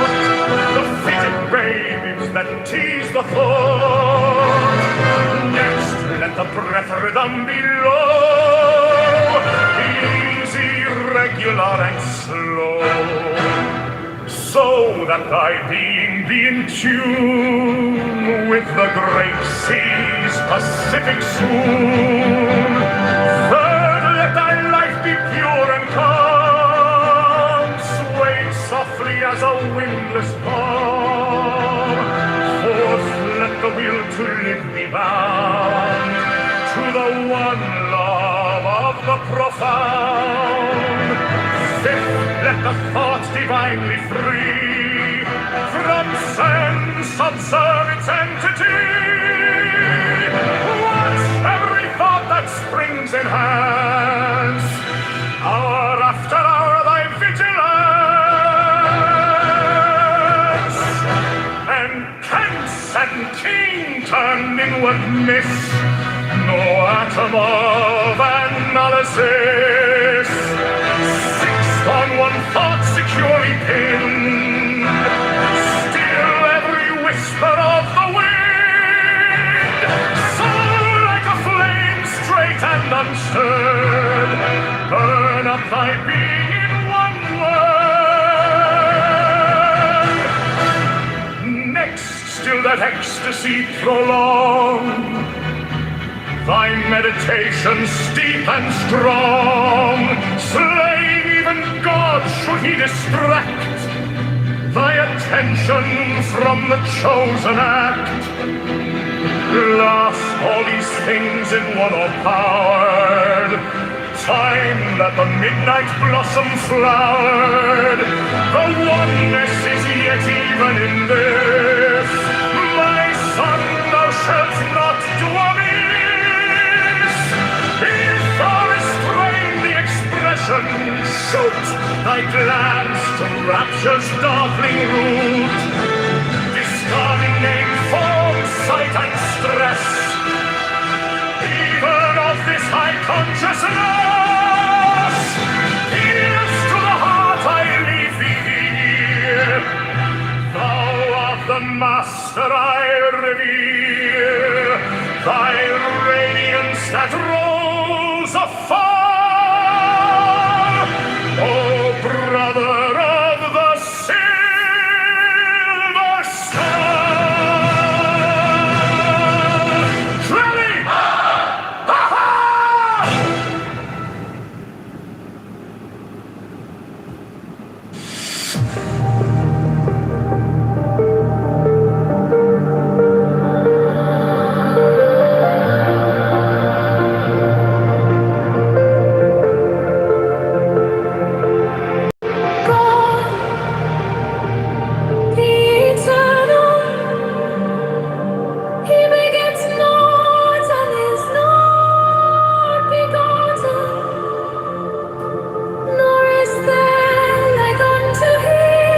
the fitted babes that tease the thought. Next, let the breath rhythm be low, easy, regular, and slow, so that thy being be in tune with the great seas Pacific soon. Third, let thy life be pure and calm, swayed softly as a windless palm. Fourth, let the will to live be bound to the one love of the profound. Fifth, let the thought divinely free from sense observe its entity. Watch every thought that springs enhance, hour after hour thy vigilance, and hence and keen turn inward miss no atom of analysis. Fixed on one thought securely pinned, still every whisper of the wind, so like a flame straight and unstirred, burn up thy being in one word. Next, still that ecstasy prolonged, thy meditation steep and strong, slaying even God should he distract thy attention from the chosen act. Last, all these things in one o'erpowered, time that the midnight blossom flowered, the oneness is yet even in this. My son, thou shalt not do amiss. If thou restrain the expression, shoot thy glance to rapture's darkling root, discarding name, form, sight, and stress, even of this high consciousness. Pierce to the heart, I leave thee here. Thou art the master I revere, thy radiance that rolls afar, O brother of the silver star. Ready? Nor is there like unto him.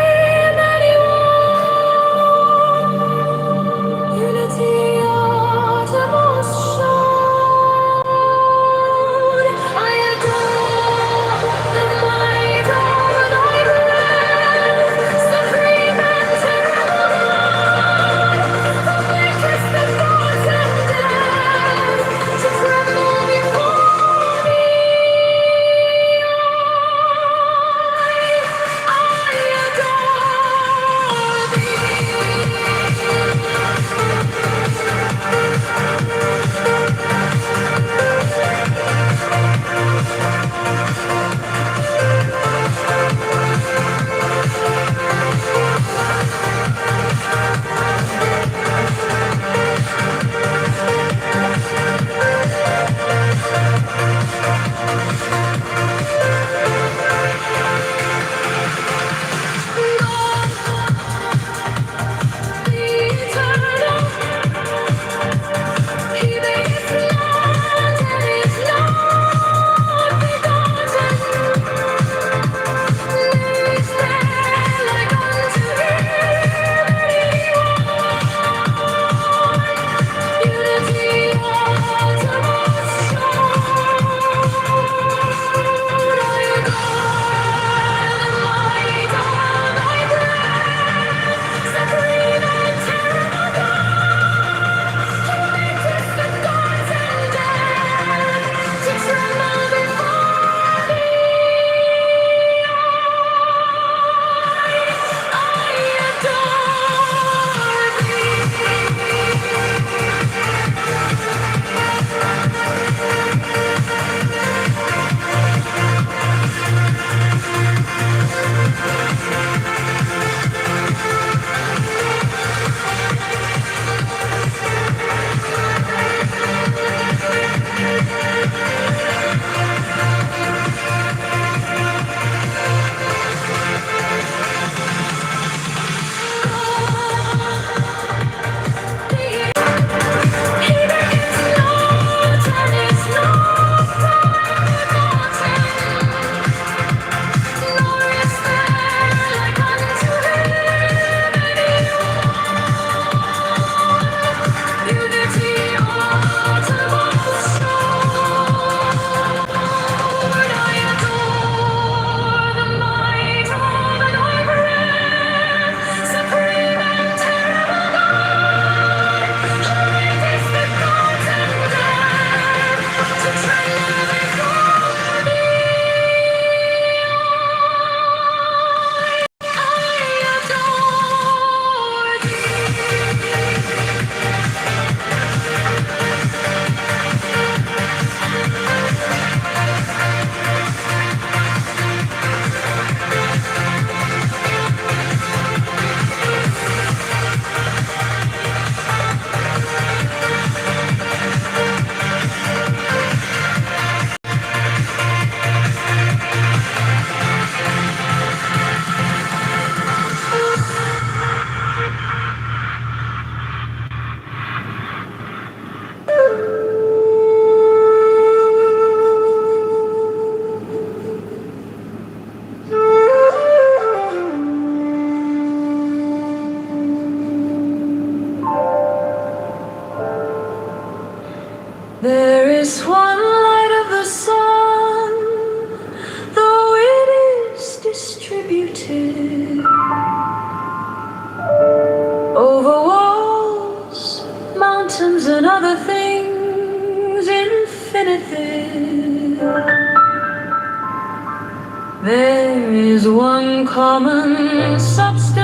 common substance,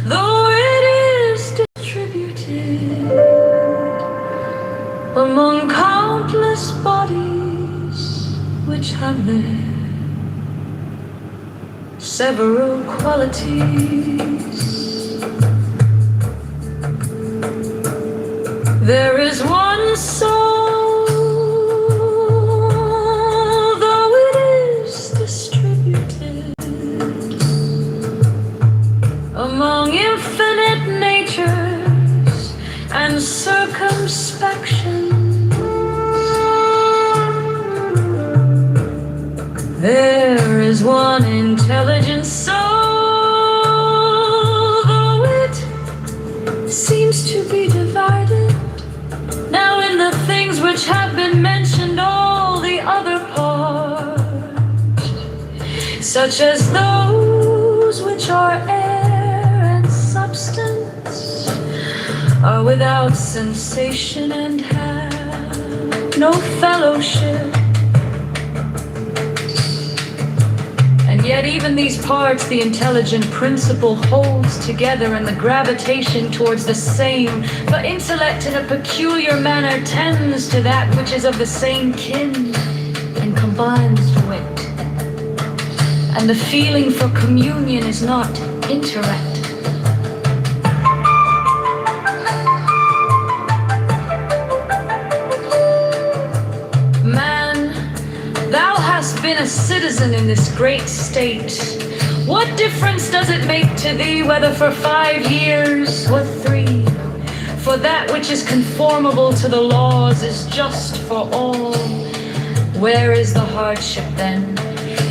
though it is distributed among countless bodies which have their several qualities. There is one soul, though it is distributed among infinite natures and circumspections. There is one intelligent soul, though it seems to be divided now in the things which have been mentioned, all the other parts, such as those which are air and substance, are without sensation and have no fellowship. And yet even these parts the intelligent principle holds together, and the gravitation towards the same, for intellect in a peculiar manner tends to that which is of the same kin and combines to it. And the feeling for communion is not intellect. Been a citizen in this great state. What difference does it make to thee whether for 5 years or 3? For that which is conformable to the laws is just for all. Where is the hardship then?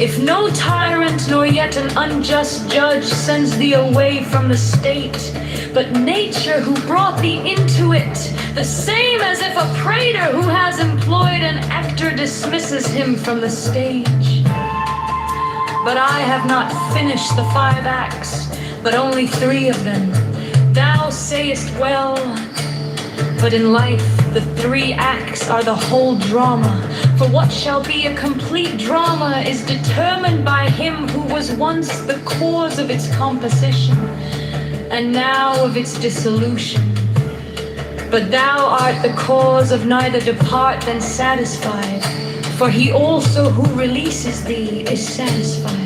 If no tyrant nor yet an unjust judge sends thee away from the state, but nature who brought thee into it, the same as if a praetor who has employed an actor dismisses him from the stage. But I have not finished the 5 acts, but only 3 of them. Thou sayest well, but in life the 3 acts are the whole drama. For what shall be a complete drama is determined by him who was once the cause of its composition, and now of its dissolution. But thou art the cause of neither depart than satisfied, for he also who releases thee is satisfied.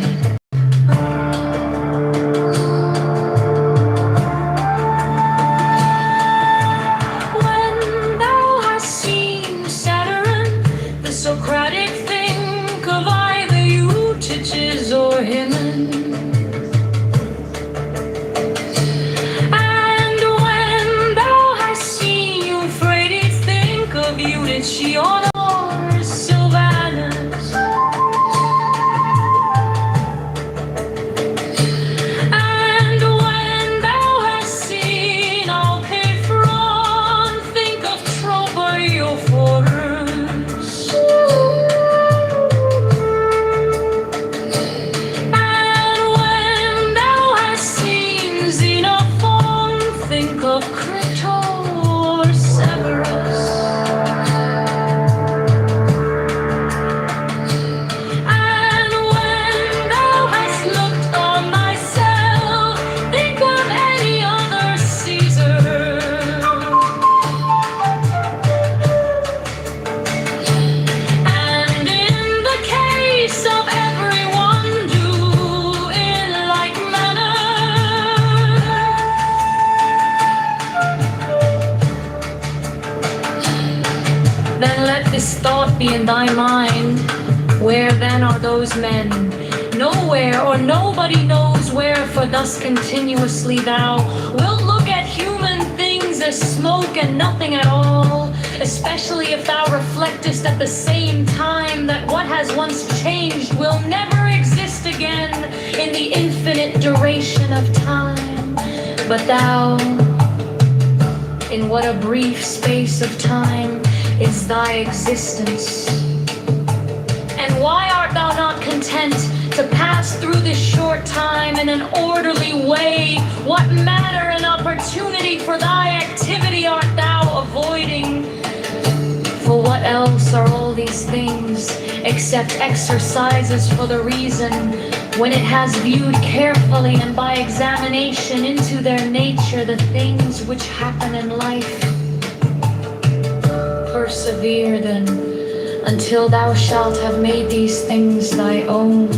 When thou hast seen Saturn, the Socratic, think of either Eutyches or Hymen. Eutychion or Sylvanus. And when thou hast seen Alpefron, think of Tropaeophorus. And when thou hast seen Xenophon, think of Crito or Severus. This thought be in thy mind. Where then are those men? Nowhere, or nobody knows where, for thus continuously thou wilt look at human things as smoke and nothing at all, especially if thou reflectest at the same time that what has once changed will never exist again in the infinite duration of time. But thou, in what a brief space of time is thy existence. And why art thou not content to pass through this short time in an orderly way? What matter and opportunity for thy activity art thou avoiding? For what else are all these things except exercises for the reason, when it has viewed carefully and by examination into their nature the things which happen in life? Persevere then, until thou shalt have made these things thy own.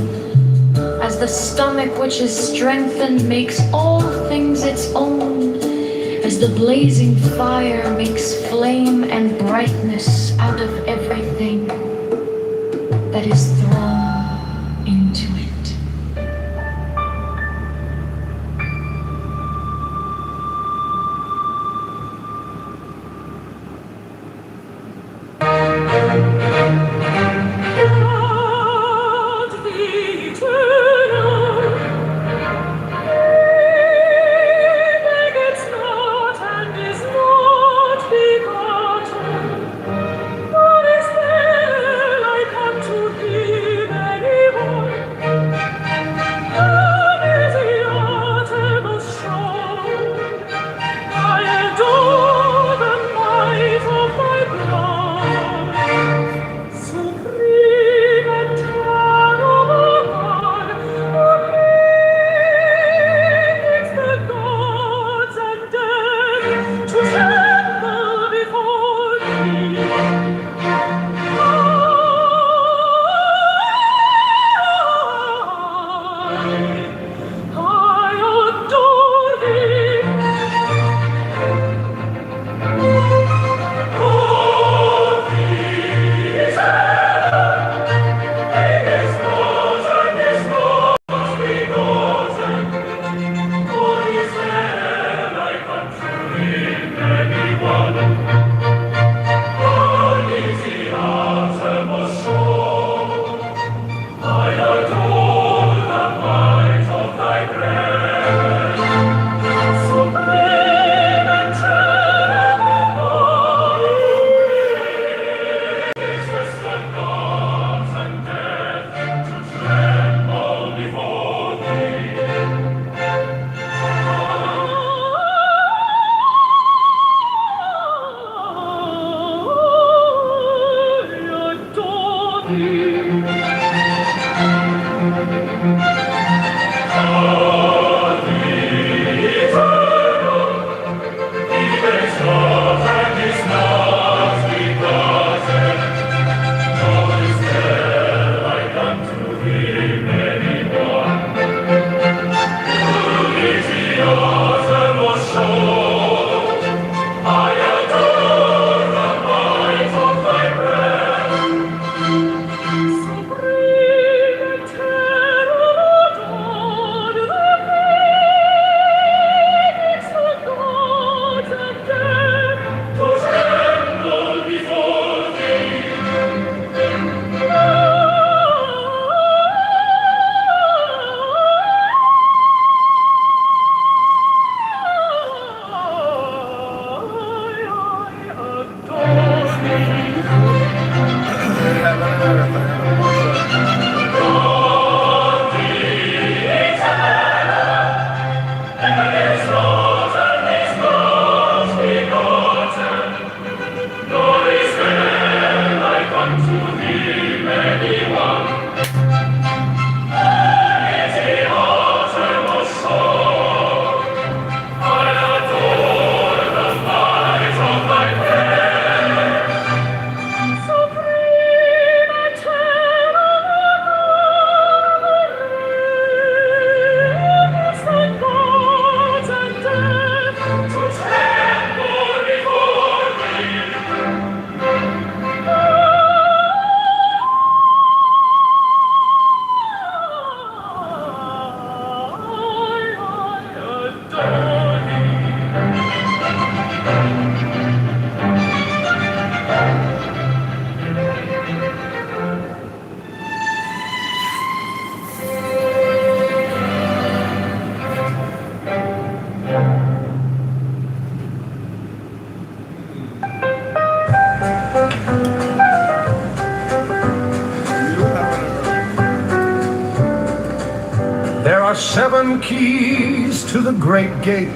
As the stomach which is strengthened makes all things its own, as the blazing fire makes flame and brightness out of everything that is thrown into it. There are 7 keys to the great gate,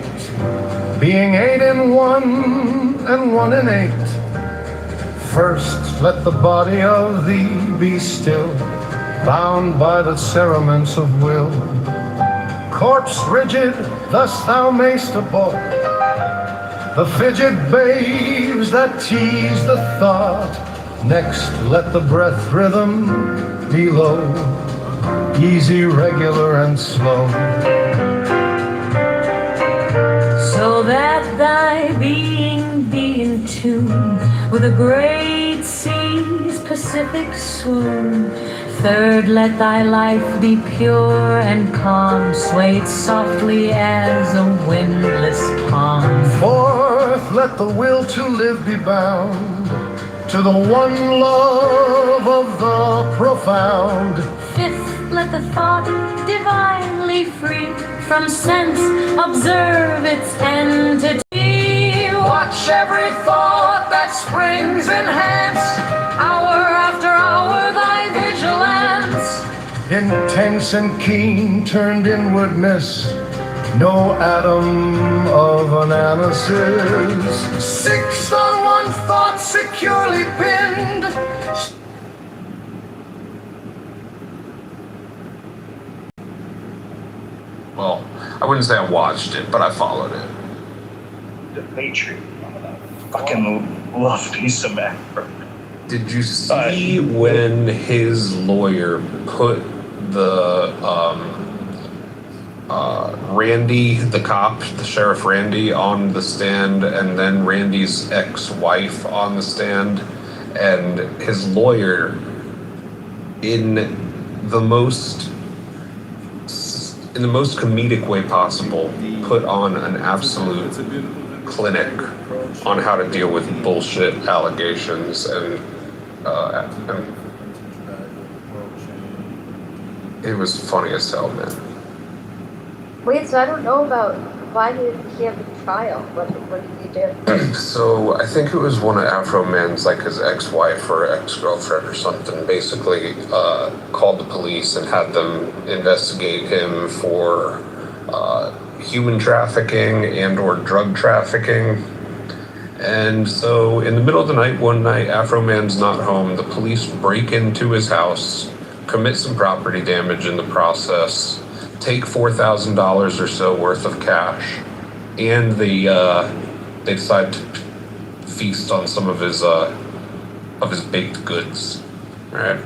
being 8 in 1 and 1 in 8. First, let the body of thee be still, bound by the cerements of will. Corpse rigid, thus thou mayst abort the fidget babes that tease the thought. Next, let the breath rhythm be low, easy, regular, and slow. So that thy being be in tune with the great sea's Pacific swoon. Third, let thy life be pure and calm, swayed softly as a windless palm. Fourth, let the will to live be bound to the one love of the profound. Fifth, let the thought divinely free from sense observe its entity. Watch every thought that springs, enhance Hour after hour thy vigilance. intense and keen, turned inwardness, no atom of analysis. Sixth, on one thought securely pinned. Well, I wouldn't say I watched it, but I followed it. The Patriot. Fucking love me some effort. Did you see when his lawyer put the Randy, the cop, the Sheriff Randy, on the stand, and then Randy's ex-wife on the stand, and his lawyer, in the most comedic way possible, put on an absolute clinic on how to deal with bullshit allegations and it was funny as hell, man. Wait, so I don't know about why did he have a trial? What did he do? So I think it was one of Afro Man's, like his ex-wife or ex-girlfriend or something, basically called the police and had them investigate him for human trafficking and or drug trafficking. And so in the middle of the night, one night, Afro Man's not home. The police break into his house, commit some property damage in the process, take $4,000 or so worth of cash, and they decide to feast on some of his baked goods. All right.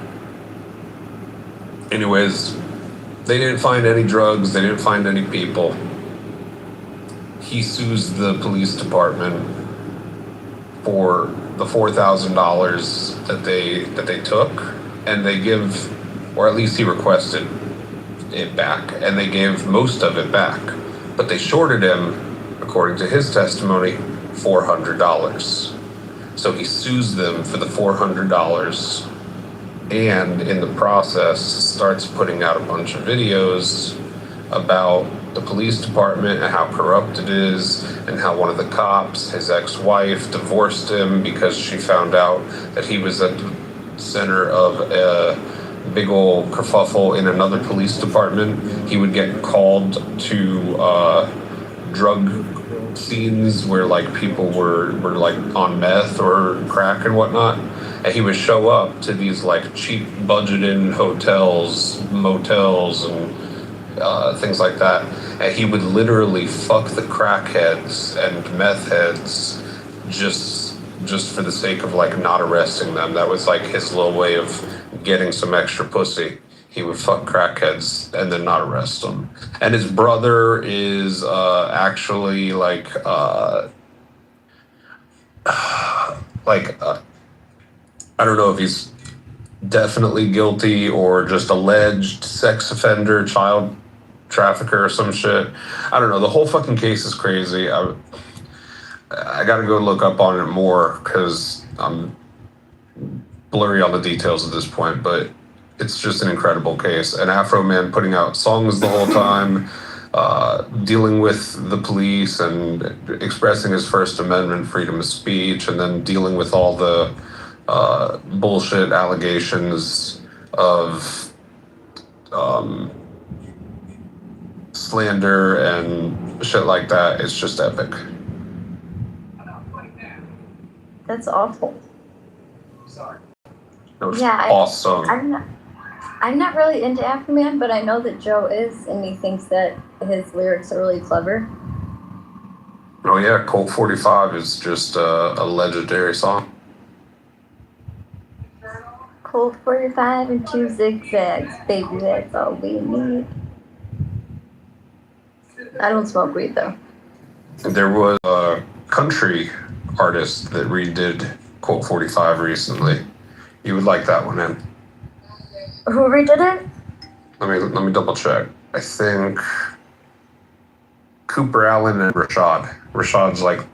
Anyways, they didn't find any drugs. They didn't find any people. He sues the police department for the $4,000 that they took, and they give, or at least he requested it back, and they gave most of it back, but they shorted him, according to his testimony, $400. So he sues them for the $400, and in the process starts putting out a bunch of videos about the police department and how corrupt it is, and how one of the cops, his ex-wife, divorced him because she found out that he was at the center of a big old kerfuffle in another police department. He would get called to drug scenes where like people were like on meth or crack and whatnot, and he would show up to these like cheap budgeted hotels, motels, and things like that, and he would literally fuck the crackheads and meth heads just for the sake of like not arresting them. That was like his little way of getting some extra pussy. He would fuck crackheads and then not arrest them. And his brother is actually I don't know if he's definitely guilty or just alleged sex offender, child trafficker or some shit. I don't know. The whole fucking case is crazy. I gotta go look up on it more because I'm blurry on the details at this point, but it's just an incredible case. An Afro man putting out songs the whole time, dealing with the police and expressing his First Amendment freedom of speech, and then dealing with all the bullshit allegations of slander and shit like that. It's just epic. That's awful. It was Yeah, awesome. I'm not really into Afterman, but I know that Joe is, and he thinks that his lyrics are really clever. Oh yeah, Colt 45 is just a legendary song. Colt 45 and 2 zigzags, baby, that's all we need. I don't smoke weed though. There was a country artist that redid Colt 45 recently. You would like that one in. Who redid it? Let me double check. I think Cooper Allen and Rashad. Rashad's like